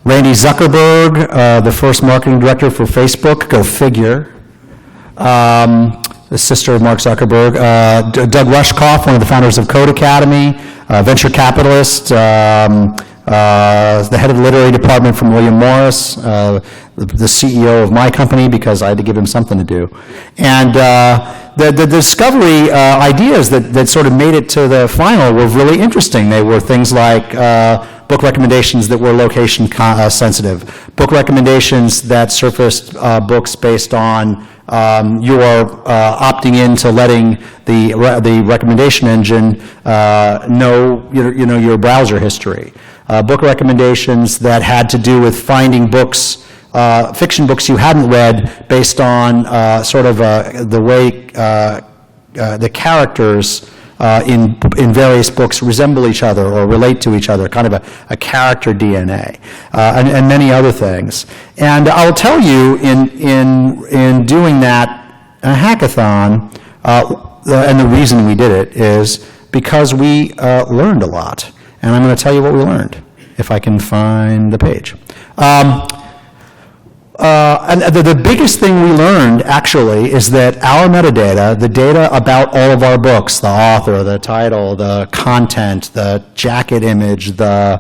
Randy Zuckerberg, the first marketing director for Facebook, go figure, the sister of Mark Zuckerberg, Doug Rushkoff, one of the founders of Code Academy, venture capitalist, the head of the literary department from William Morris, the CEO of my company, because I had to give him something to do. And the discovery ideas that sort of made it to the final were really interesting. They were things like book recommendations that were location sensitive, book recommendations that surfaced books based on your opting into letting the recommendation engine know your browser history. Book recommendations that had to do with finding books, fiction books you hadn't read, based on sort of the way the characters in various books resemble each other or relate to each other, kind of a character DNA, and many other things. And I'll tell you, in doing that hackathon, and the reason we did it is because we learned a lot. And I'm going to tell you what we learned, if I can find the page. And the biggest thing we learned, actually, is that our metadata, the data about all of our books, the author, the title, the content, the jacket image, the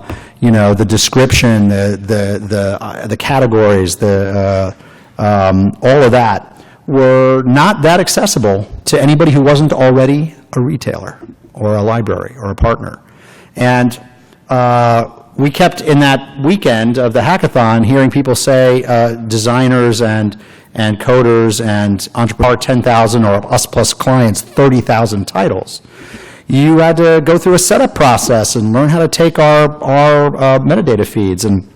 description, the categories, all of that, were not that accessible to anybody who wasn't already a retailer or a library or a partner. And we kept, in that weekend of the hackathon, hearing people say, designers and coders and entrepreneurs, 10,000, or us plus clients, 30,000 titles. You had to go through a setup process and learn how to take our metadata feeds. And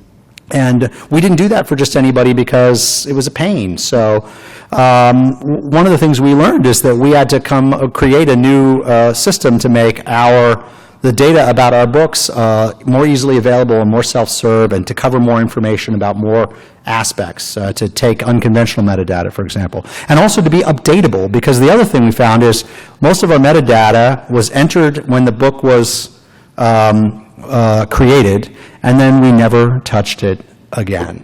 we didn't do that for just anybody because it was a pain. So one of the things we learned is that we had to create a new system to make the data about our books more easily available and more self-serve, and to cover more information about more aspects, to take unconventional metadata, for example, and also to be updatable, because the other thing we found is most of our metadata was entered when the book was created, and then we never touched it again,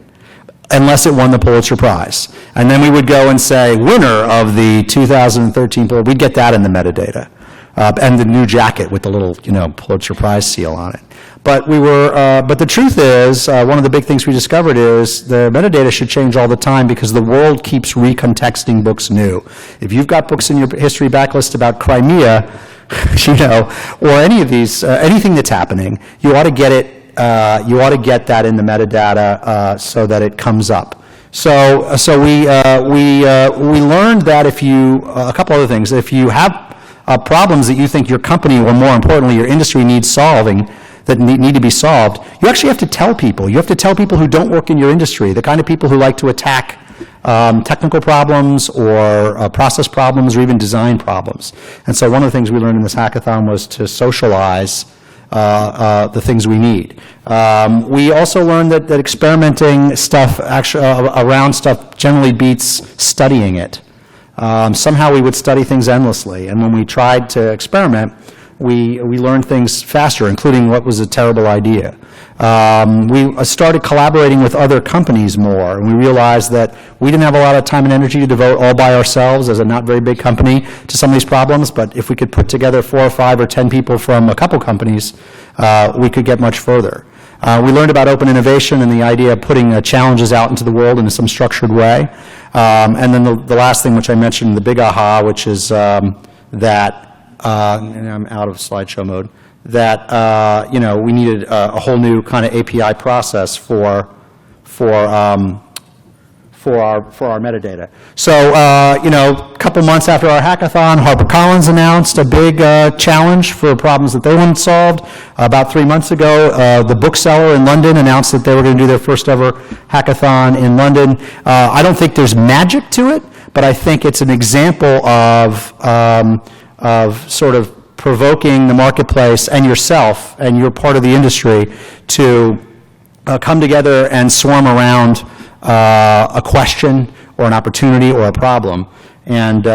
unless it won the Pulitzer Prize. And then we would go and say, winner of the 2013 Pulitzer, we'd get that in the metadata. And the new jacket with the little, Pulitzer Prize seal on it. But the truth is, one of the big things we discovered is the metadata should change all the time, because the world keeps recontexting books new. If you've got books in your history backlist about Crimea, or any of these, anything that's happening, you ought to get it. You ought to get that in the metadata so that it comes up. So we learned that if you, a couple other things, if you have problems that you think your company, or more importantly, your industry needs solving, that need to be solved, you actually have to tell people. You have to tell people who don't work in your industry, the kind of people who like to attack technical problems or process problems or even design problems. And so one of the things we learned in this hackathon was to socialize the things we need. We also learned that experimenting stuff around stuff generally beats studying it. Somehow we would study things endlessly, and when we tried to experiment, we learned things faster, including what was a terrible idea. We started collaborating with other companies more, and we realized that we didn't have a lot of time and energy to devote all by ourselves as a not very big company to some of these problems, but if we could put together 4 or 5 or 10 people from a couple companies, we could get much further. We learned about open innovation and the idea of putting challenges out into the world in some structured way. And then the last thing, which I mentioned, the big aha, which is that, and I'm out of slideshow mode, that we needed a whole new kind of API process for our metadata. So, a couple months after our hackathon, HarperCollins announced a big challenge for problems that they wanted solved. About 3 months ago, the bookseller in London announced that they were going to do their first ever hackathon in London. I don't think there's magic to it, but I think it's an example of sort of provoking the marketplace and yourself, and you're part of the industry, to come together and swarm around a question or an opportunity or a problem. And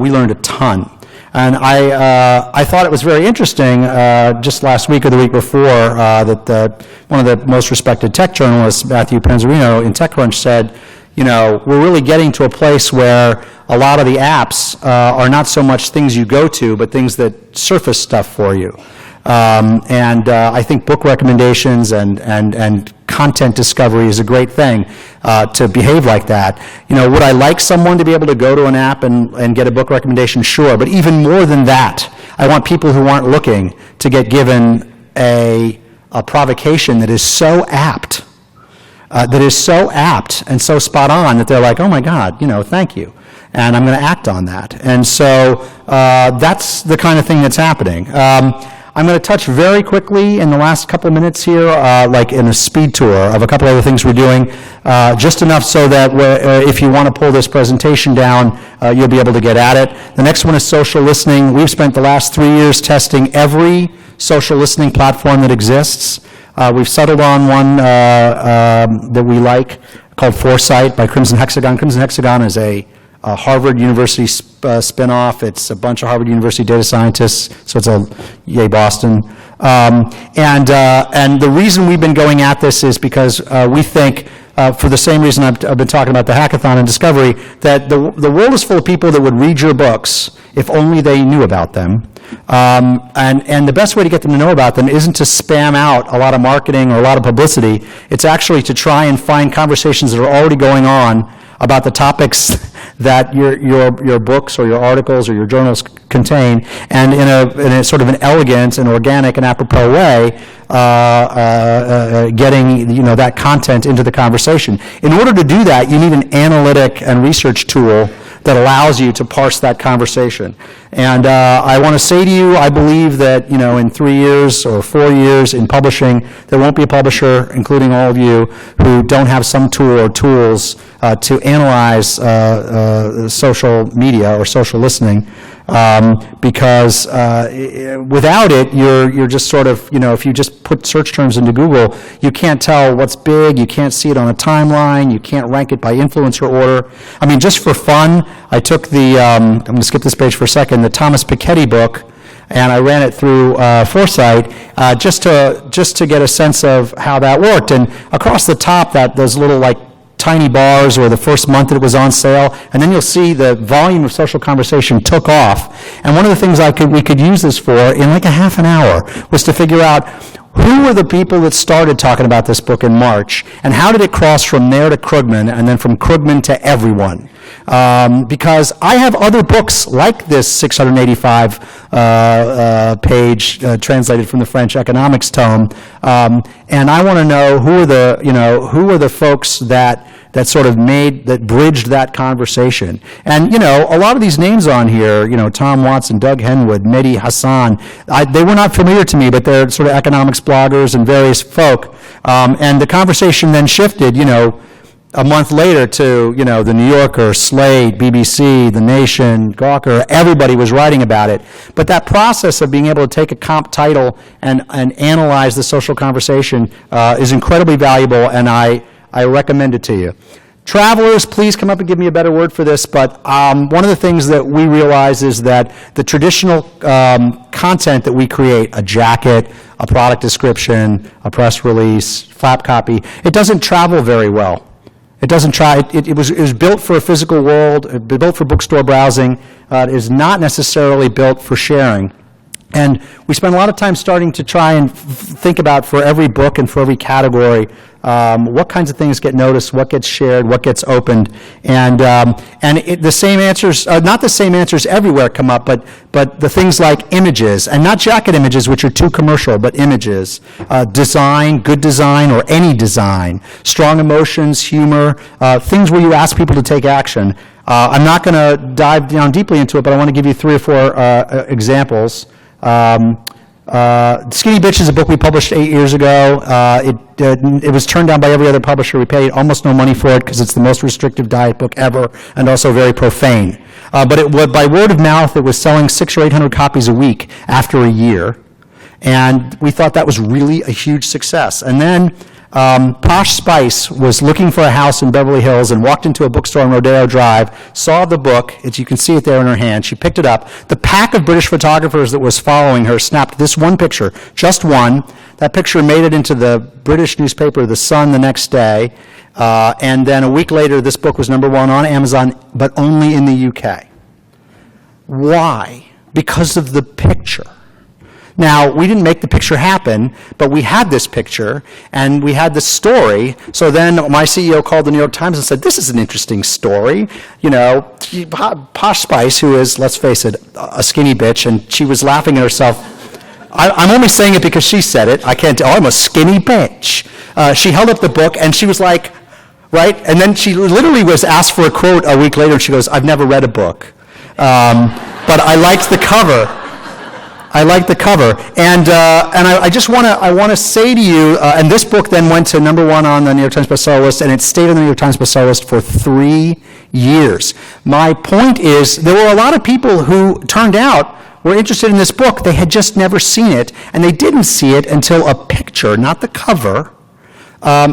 we learned a ton. And I thought it was very interesting, just last week or the week before, that one of the most respected tech journalists, Matthew Panzarino in TechCrunch, said, we're really getting to a place where a lot of the apps are not so much things you go to, but things that surface stuff for you. And I think book recommendations and content discovery is a great thing to behave like that. Would I like someone to be able to go to an app and get a book recommendation? Sure, but even more than that, I want people who aren't looking to get given a provocation that is so apt, and so spot on that they're like, oh my God, thank you. And I'm going to act on that. And so that's the kind of thing that's happening. I'm going to touch very quickly in the last couple of minutes here, like in a speed tour of a couple other things we're doing, just enough so that if you want to pull this presentation down, you'll be able to get at it. The next one is social listening. We've spent the last 3 years testing every social listening platform that exists. We've settled on one that we like called Foresight by Crimson Hexagon. Crimson Hexagon is a Harvard University spinoff. It's a bunch of Harvard University data scientists, so it's a yay Boston. And the reason we've been going at this is because we think, for the same reason I've been talking about the hackathon and discovery, that the world is full of people that would read your books if only they knew about them. And the best way to get them to know about them isn't to spam out a lot of marketing or a lot of publicity. It's actually to try and find conversations that are already going on about the topics that your books or your articles or your journals contain, and in a sort of an elegant and organic and apropos way, getting that content into the conversation. In order to do that, you need an analytic and research tool that allows you to parse that conversation. And I want to say to you, I believe that in 3 years or 4 years in publishing, there won't be a publisher, including all of you, who don't have some tool or tools to analyze social media or social listening, because without it, you're just sort of, if you just put search terms into Google, you can't tell what's big, you can't see it on a timeline, you can't rank it by influencer order. I mean, just for fun, I took I'm going to skip this page for a second, the Thomas Piketty book, and I ran it through Foresight just to get a sense of how that worked. And across the top, those little tiny bars or the first month that it was on sale, and then you'll see the volume of social conversation took off. And one of the things we could use this for in like a half an hour was to figure out who were the people that started talking about this book in March, and how did it cross from there to Krugman, and then from Krugman to everyone. Because I have other books like this 685 page translated from the French economics tome, and I want to know who are the folks that sort of bridged that conversation. And, a lot of these names on here, Tom Watson, Doug Henwood, Mehdi Hassan, they were not familiar to me, but they're sort of economics bloggers and various folk. And the conversation then shifted, a month later to, the New Yorker, Slate, BBC, The Nation, Gawker, everybody was writing about it. But that process of being able to take a comp title and analyze the social conversation is incredibly valuable, and I recommend it to you. Travelers, please come up and give me a better word for this, but one of the things that we realize is that the traditional content that we create, a jacket, a product description, a press release, flap copy, it doesn't travel very well. It doesn't it was built for a physical world, built for bookstore browsing. It is not necessarily built for sharing. And we spend a lot of time starting to try and think about, for every book and for every category, what kinds of things get noticed, what gets shared, what gets opened, and the same answers, not the same answers everywhere come up, but the things like images, and not jacket images, which are too commercial, but images, design, good design or any design, strong emotions, humor, things where you ask people to take action. I'm not going to dive down deeply into it, but I want to give you 3 or 4 examples. Skinny Bitch is a book we published 8 years ago. It was turned down by every other publisher. We paid almost no money for it because it's the most restrictive diet book ever, and also very profane. But by word of mouth, it was selling 600 or 800 copies a week after a year, and we thought that was really a huge success. And then Posh Spice was looking for a house in Beverly Hills and walked into a bookstore on Rodeo Drive, saw the book, as you can see it there in her hand. She picked it up. The pack of British photographers that was following her snapped this one picture, just one. That picture made it into the British newspaper, The Sun, the next day. And then a week later, this book was #1 on Amazon, but only in the UK. Why? Because of the picture. Now, we didn't make the picture happen, but we had this picture, and we had this story. So then my CEO called the New York Times and said, this is an interesting story. Posh Spice, who is, let's face it, a skinny bitch, and she was laughing at herself. I'm only saying it because she said it. I can't, I'm a skinny bitch. She held up the book, and she was like, right? And then she literally was asked for a quote a week later, and she goes, I've never read a book. But I liked the cover. And I just want to say to you, and this book then went to #1 on the New York Times bestseller list, and it stayed on the New York Times bestseller list for 3 years. My point is, there were a lot of people who turned out were interested in this book. They had just never seen it, and they didn't see it until a picture, not the cover,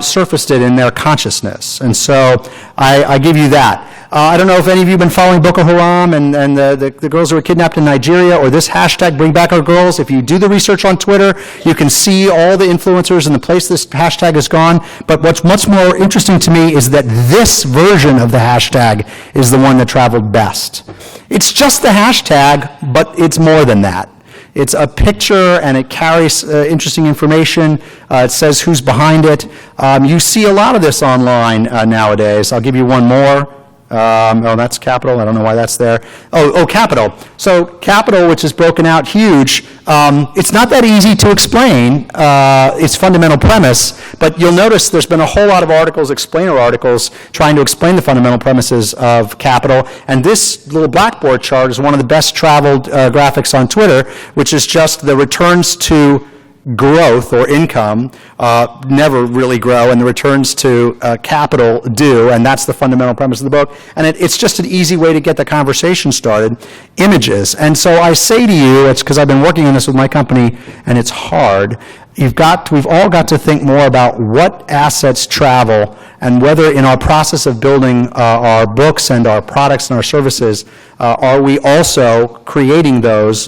surfaced it in their consciousness. And so I give you that. I don't know if any of you have been following Boko Haram and the girls who were kidnapped in Nigeria, or this hashtag, Bring Back Our Girls. If you do the research on Twitter, you can see all the influencers and the place this hashtag has gone. But what's much more interesting to me is that this version of the hashtag is the one that traveled best. It's just the hashtag, but it's more than that. It's a picture, and it carries interesting information. It says who's behind it. You see a lot of this online nowadays. I'll give you one more. Oh, that's Capital. I don't know why that's there. Oh, Capital. So Capital, which is broken out huge, it's not that easy to explain its fundamental premise, but you'll notice there's been a whole lot of articles, explainer articles, trying to explain the fundamental premises of Capital, and this little blackboard chart is one of the best traveled graphics on Twitter, which is just the returns to growth or income never really grow, and the returns to capital do, and that's the fundamental premise of the book. And it's just an easy way to get the conversation started, images. And so I say to you, it's because I've been working on this with my company, and it's hard. We've all got to think more about what assets travel, and whether in our process of building our books and our products and our services, are we also creating those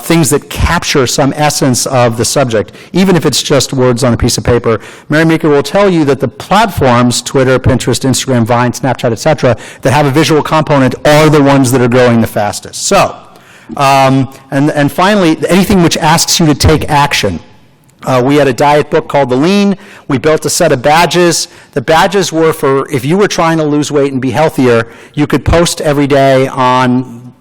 things that capture some essence of the subject, even if it's just words on a piece of paper. Mary Meeker will tell you that the platforms, Twitter, Pinterest, Instagram, Vine, Snapchat, etc., that have a visual component are the ones that are growing the fastest. So, and finally, anything which asks you to take action. We had a diet book called The Lean. We built a set of badges. The badges were for if you were trying to lose weight and be healthier, you could post every day on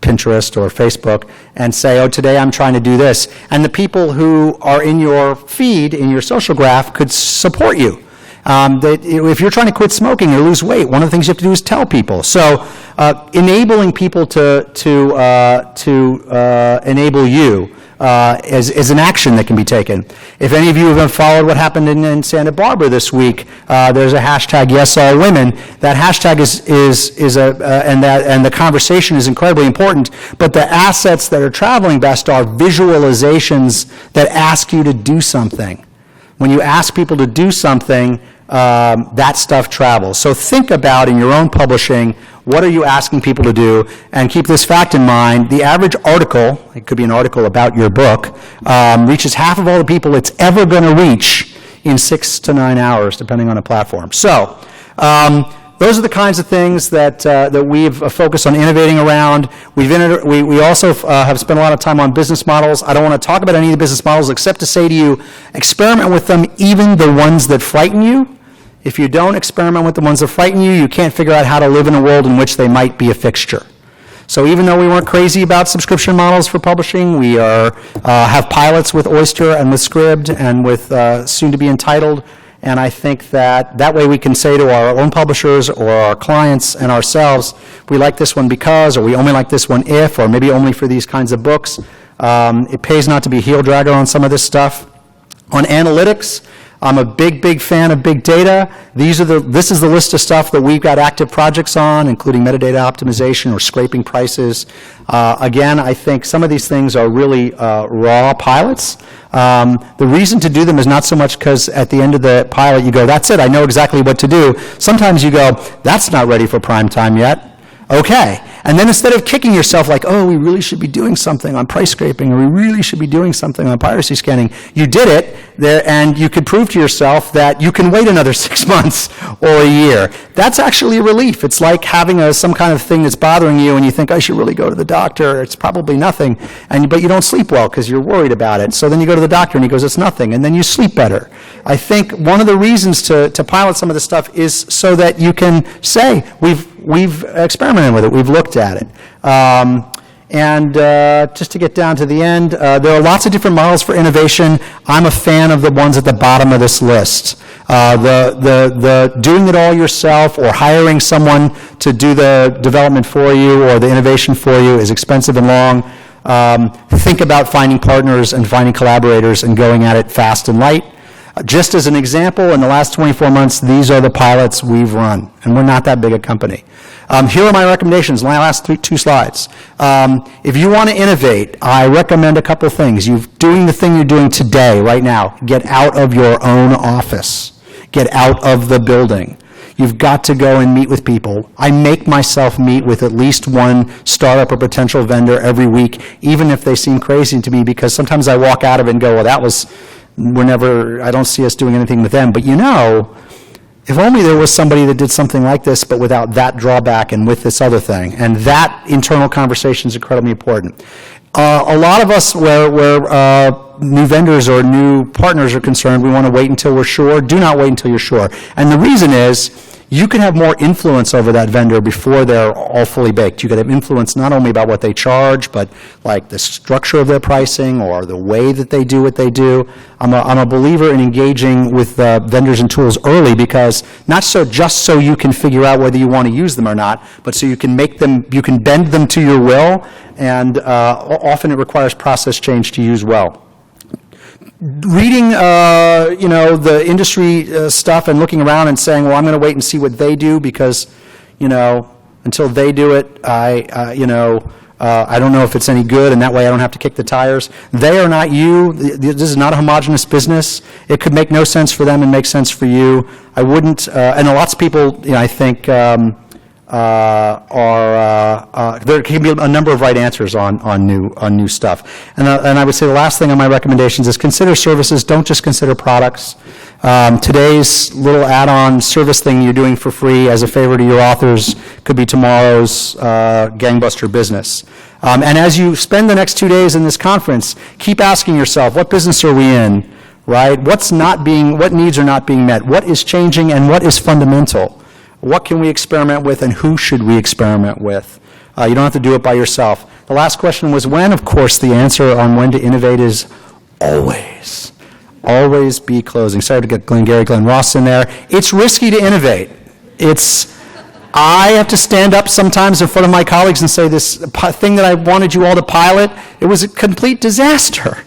Pinterest or Facebook and say, oh, today I'm trying to do this. And the people who are in your feed, in your social graph, could support you. If you're trying to quit smoking or lose weight, one of the things you have to do is tell people. So enabling people to enable you is an action that can be taken. If any of you have followed what happened in Santa Barbara this week, there's a hashtag #YesAllWomen. That hashtag and the conversation is incredibly important. But the assets that are traveling best are visualizations that ask you to do something. When you ask people to do something, that stuff travels. So think about in your own publishing, what are you asking people to do? And keep this fact in mind, the average article, it could be an article about your book, reaches half of all the people it's ever going to reach in 6 to 9 hours, depending on the platform. So those are the kinds of things that we've focused on innovating around. We also have spent a lot of time on business models. I don't want to talk about any of the business models except to say to you, experiment with them, even the ones that frighten you. If you don't experiment with the ones that frighten you, you can't figure out how to live in a world in which they might be a fixture. So even though we weren't crazy about subscription models for publishing, we have pilots with Oyster and with Scribd and with soon to be Entitled. And I think that way we can say to our own publishers or our clients and ourselves, we like this one because, or we only like this one if, or maybe only for these kinds of books. It pays not to be heel dragger on some of this stuff. On analytics, I'm a big fan of big data. This is the list of stuff that we've got active projects on, including metadata optimization or scraping prices. Again, I think some of these things are really raw pilots. The reason to do them is not so much because at the end of the pilot you go, that's it, I know exactly what to do. Sometimes you go, that's not ready for prime time yet. Okay. And then instead of kicking yourself like, oh, we really should be doing something on price scraping, or we really should be doing something on piracy scanning, you did it there, and you could prove to yourself that you can wait another 6 months or a year. That's actually a relief. It's like having some kind of thing that's bothering you, and you think, I should really go to the doctor. It's probably nothing. But you don't sleep well because you're worried about it. So then you go to the doctor, and he goes, it's nothing. And then you sleep better. I think one of the reasons to pilot some of this stuff is so that you can say, we've experimented with it, we've looked at it. Just to get down to the end, there are lots of different models for innovation. I'm a fan of the ones at the bottom of this list. The doing it all yourself or hiring someone to do the development for you or the innovation for you is expensive and long. Think about finding partners and finding collaborators and going at it fast and light. Just as an example, in the last 24 months, these are the pilots we've run, and we're not that big a company. Here are my recommendations, my last two slides. If you want to innovate, I recommend a couple things. You're doing the thing you're doing today, right now. Get out of your own office. Get out of the building. You've got to go and meet with people. I make myself meet with at least one startup or potential vendor every week, even if they seem crazy to me, because sometimes I walk out of it and go, well, I don't see us doing anything with them. But if only there was somebody that did something like this, but without that drawback and with this other thing. And that internal conversation is incredibly important. A lot of us, where new vendors or new partners are concerned, we want to wait until we're sure. Do not wait until you're sure. And the reason is, you can have more influence over that vendor before they're all fully baked. You can have influence not only about what they charge, but like the structure of their pricing or the way that they do what they do. I'm a believer in engaging with vendors and tools early, because just so you can figure out whether you want to use them or not, but so you can bend them to your will, and often it requires process change to use well. Reading, the industry stuff and looking around and saying, well, I'm going to wait and see what they do because, until they do it, I don't know if it's any good, and that way I don't have to kick the tires. They are not you. This is not a homogenous business. It could make no sense for them and make sense for you. I wouldn't, and lots of people, I think, there can be a number of right answers on new stuff. And I would say the last thing on my recommendations is consider services. Don't just consider products. Today's little add-on service thing you're doing for free as a favor to your authors could be tomorrow's gangbuster business. And as you spend the next 2 days in this conference, keep asking yourself, what business are we in? right? What needs are not being met? What is changing and what is fundamental? What can we experiment with and who should we experiment with? You don't have to do it by yourself. The last question was when. Of course, the answer on when to innovate is always. Always be closing. Sorry to get Glenn Ross in there. It's risky to innovate. I have to stand up sometimes in front of my colleagues and say this thing that I wanted you all to pilot, it was a complete disaster.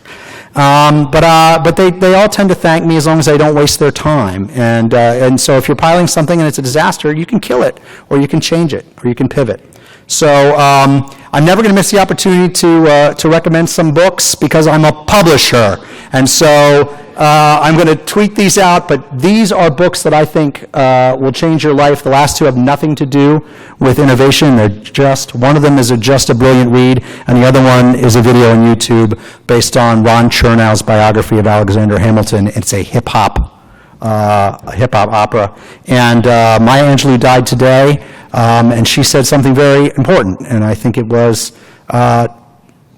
But they all tend to thank me as long as I don't waste their time. And so if you're piloting something and it's a disaster, you can kill it, or you can change it, or you can pivot. So I'm never going to miss the opportunity to recommend some books because I'm a publisher. And so I'm going to tweet these out, but these are books that I think will change your life. The last two have nothing to do with innovation. One of them is just a brilliant read, and the other one is a video on YouTube based on Ron Chernow's biography of Alexander Hamilton. It's a hip-hop opera. And Maya Angelou died today, and she said something very important, and I think it was,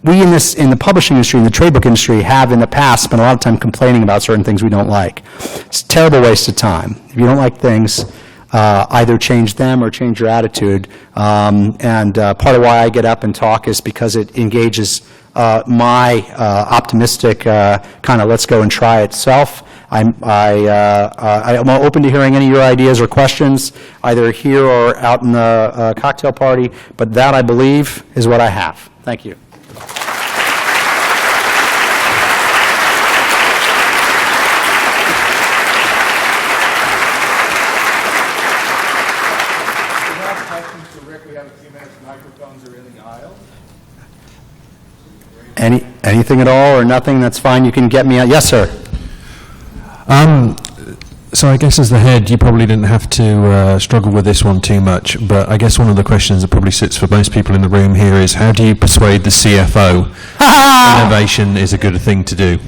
we in the publishing industry, in the trade book industry, have in the past spent a lot of time complaining about certain things we don't like. It's a terrible waste of time. If you don't like things, either change them or change your attitude. And part of why I get up and talk is because it engages my optimistic kind of let's go and try it self. I'm open to hearing any of your ideas or questions, either here or out in the cocktail party, but that, I believe, is what I have. Thank you. Anything at all or nothing, that's fine. You can get me out. Yes, sir. So I guess as the head, you probably didn't have to struggle with this one too much, but I guess one of the questions that probably sits for most people in the room here is how do you persuade the CFO innovation is a good thing to do?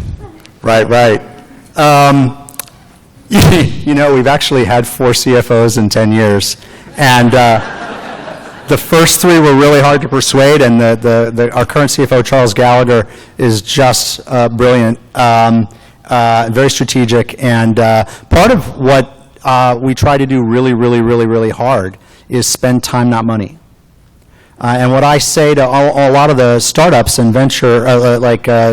Right. We've actually had 4 CFOs in 10 years, and the first 3 were really hard to persuade, and our current CFO, Charles Gallagher, is just brilliant. Very strategic, and part of what we try to do really hard is spend time, not money. And what I say to a lot of the startups and venture,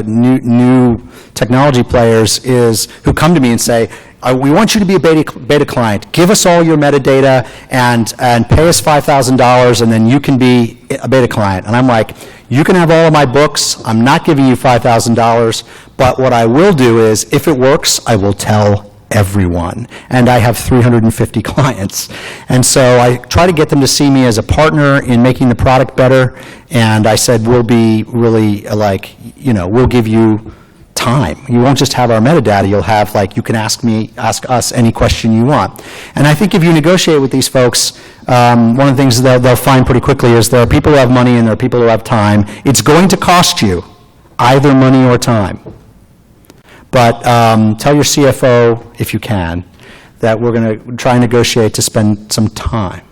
new technology players, is who come to me and say, we want you to be a beta client. Give us all your metadata and pay us $5,000, and then you can be a beta client. And I'm like, you can have all of my books. I'm not giving you $5,000, but what I will do is, if it works, I will tell everyone. And I have 350 clients. And so I try to get them to see me as a partner in making the product better. And I said, we'll be really we'll give you time. You won't just have our metadata. You'll have, you can ask us any question you want. And I think if you negotiate with these folks, one of the things they'll find pretty quickly is there are people who have money and there are people who have time. It's going to cost you either money or time. But tell your CFO, if you can, that we're going to try and negotiate to spend some time.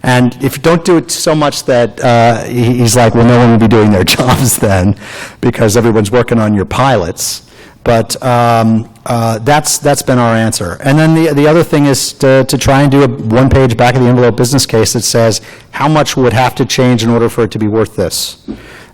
And if you don't do it so much that he's like, well, no one will be doing their jobs then, because everyone's working on your pilots. But that's been our answer. And then the other thing is to try and do a one-page back-of-the-envelope business case that says how much would have to change in order for it to be worth this.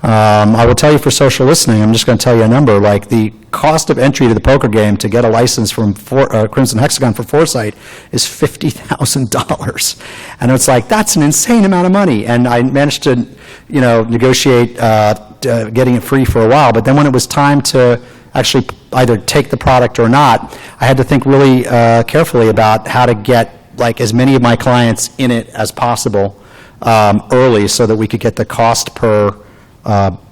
I will tell you for social listening, I'm just going to tell you a number, the cost of entry to the poker game to get a license from Crimson Hexagon for Foresight is $50,000. And it's that's an insane amount of money. And I managed to, negotiate getting it free for a while, but then when it was time to actually either take the product or not, I had to think really carefully about how to get as many of my clients in it as possible early so that we could get the cost per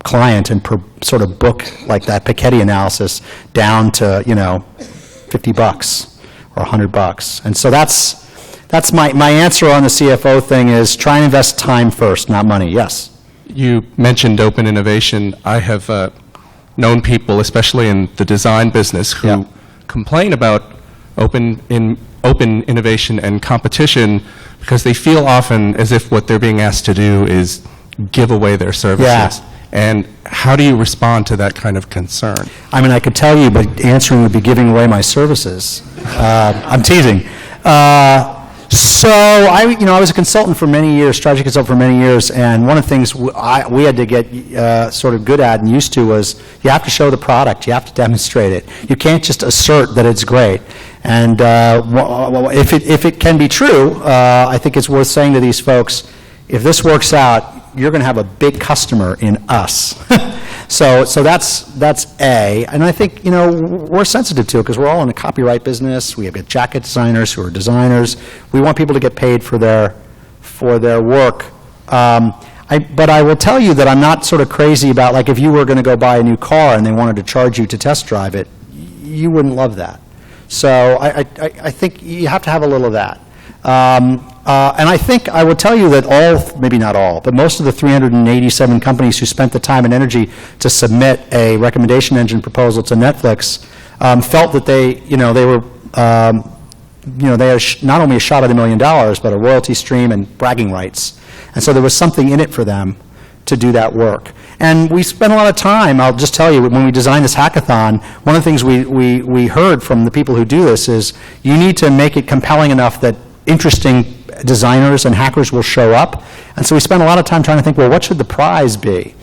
client and per sort of book that Piketty analysis down to $50 or $100. And so that's my answer on the CFO thing is try and invest time first, not money. Yes. You mentioned open innovation. I have known people, especially in the design business, who complain about open innovation and competition because they feel often as if what they're being asked to do is give away their services. And how do you respond to that kind of concern? I mean, I could tell you, but answering would be giving away my services. I'm teasing. So I was a consultant for many years, strategy consultant for many years, and one of the things we had to get sort of good at and used to was you have to show the product, you have to demonstrate it. You can't just assert that it's great. And if it can be true, I think it's worth saying to these folks, if this works out, you're going to have a big customer in us. So that's A, and I think we're sensitive to it because we're all in the copyright business. We have jacket designers who are designers. We want people to get paid for their work. But I will tell you that I'm not sort of crazy about, like, if you were going to go buy a new car and they wanted to charge you to test drive it, you wouldn't love that. So I think you have to have a little of that. And I think I will tell you that maybe not all, but most of the 387 companies who spent the time and energy to submit a recommendation engine proposal to Netflix felt that they were, they had not only a shot at $1 million, but a royalty stream and bragging rights. And so there was something in it for them to do that work. And we spent a lot of time, I'll just tell you, when we designed this hackathon, one of the things we heard from the people who do this is you need to make it compelling enough that interesting designers and hackers will show up. And so we spent a lot of time trying to think, well, what should the prize be?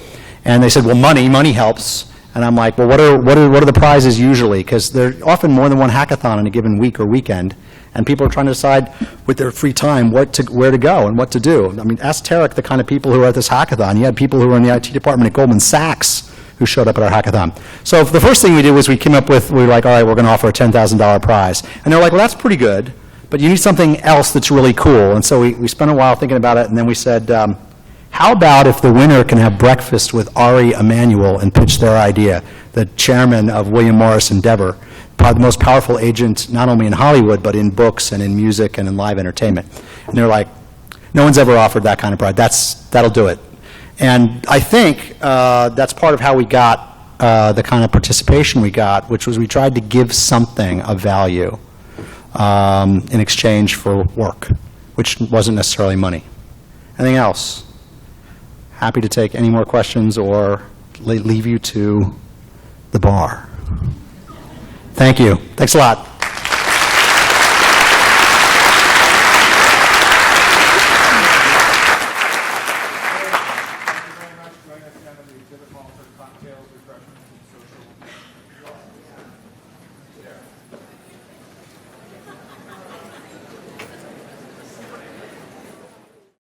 And they said, well, money helps. And I'm like, well, what are the prizes usually? Because there are often more than one hackathon in a given week or weekend, and people are trying to decide with their free time where to go and what to do. I mean, ask Tarek the kind of people who are at this hackathon. You had people who were in the IT department at Goldman Sachs who showed up at our hackathon. So the first thing we did was we were like, all right, we're going to offer a $10,000 prize. And they're like, well, that's pretty good, but you need something else that's really cool. And so we spent a while thinking about it, and then we said, how about if the winner can have breakfast with Ari Emanuel and pitch their idea, the chairman of William Morris Endeavor, probably the most powerful agent not only in Hollywood, but in books and in music and in live entertainment. And they're like, no one's ever offered that kind of prize. That'll do it. And I think that's part of how we got the kind of participation we got, which was we tried to give something of value in exchange for work, which wasn't necessarily money. Anything else? Happy to take any more questions or leave you to the bar. Thank you. Thanks a lot.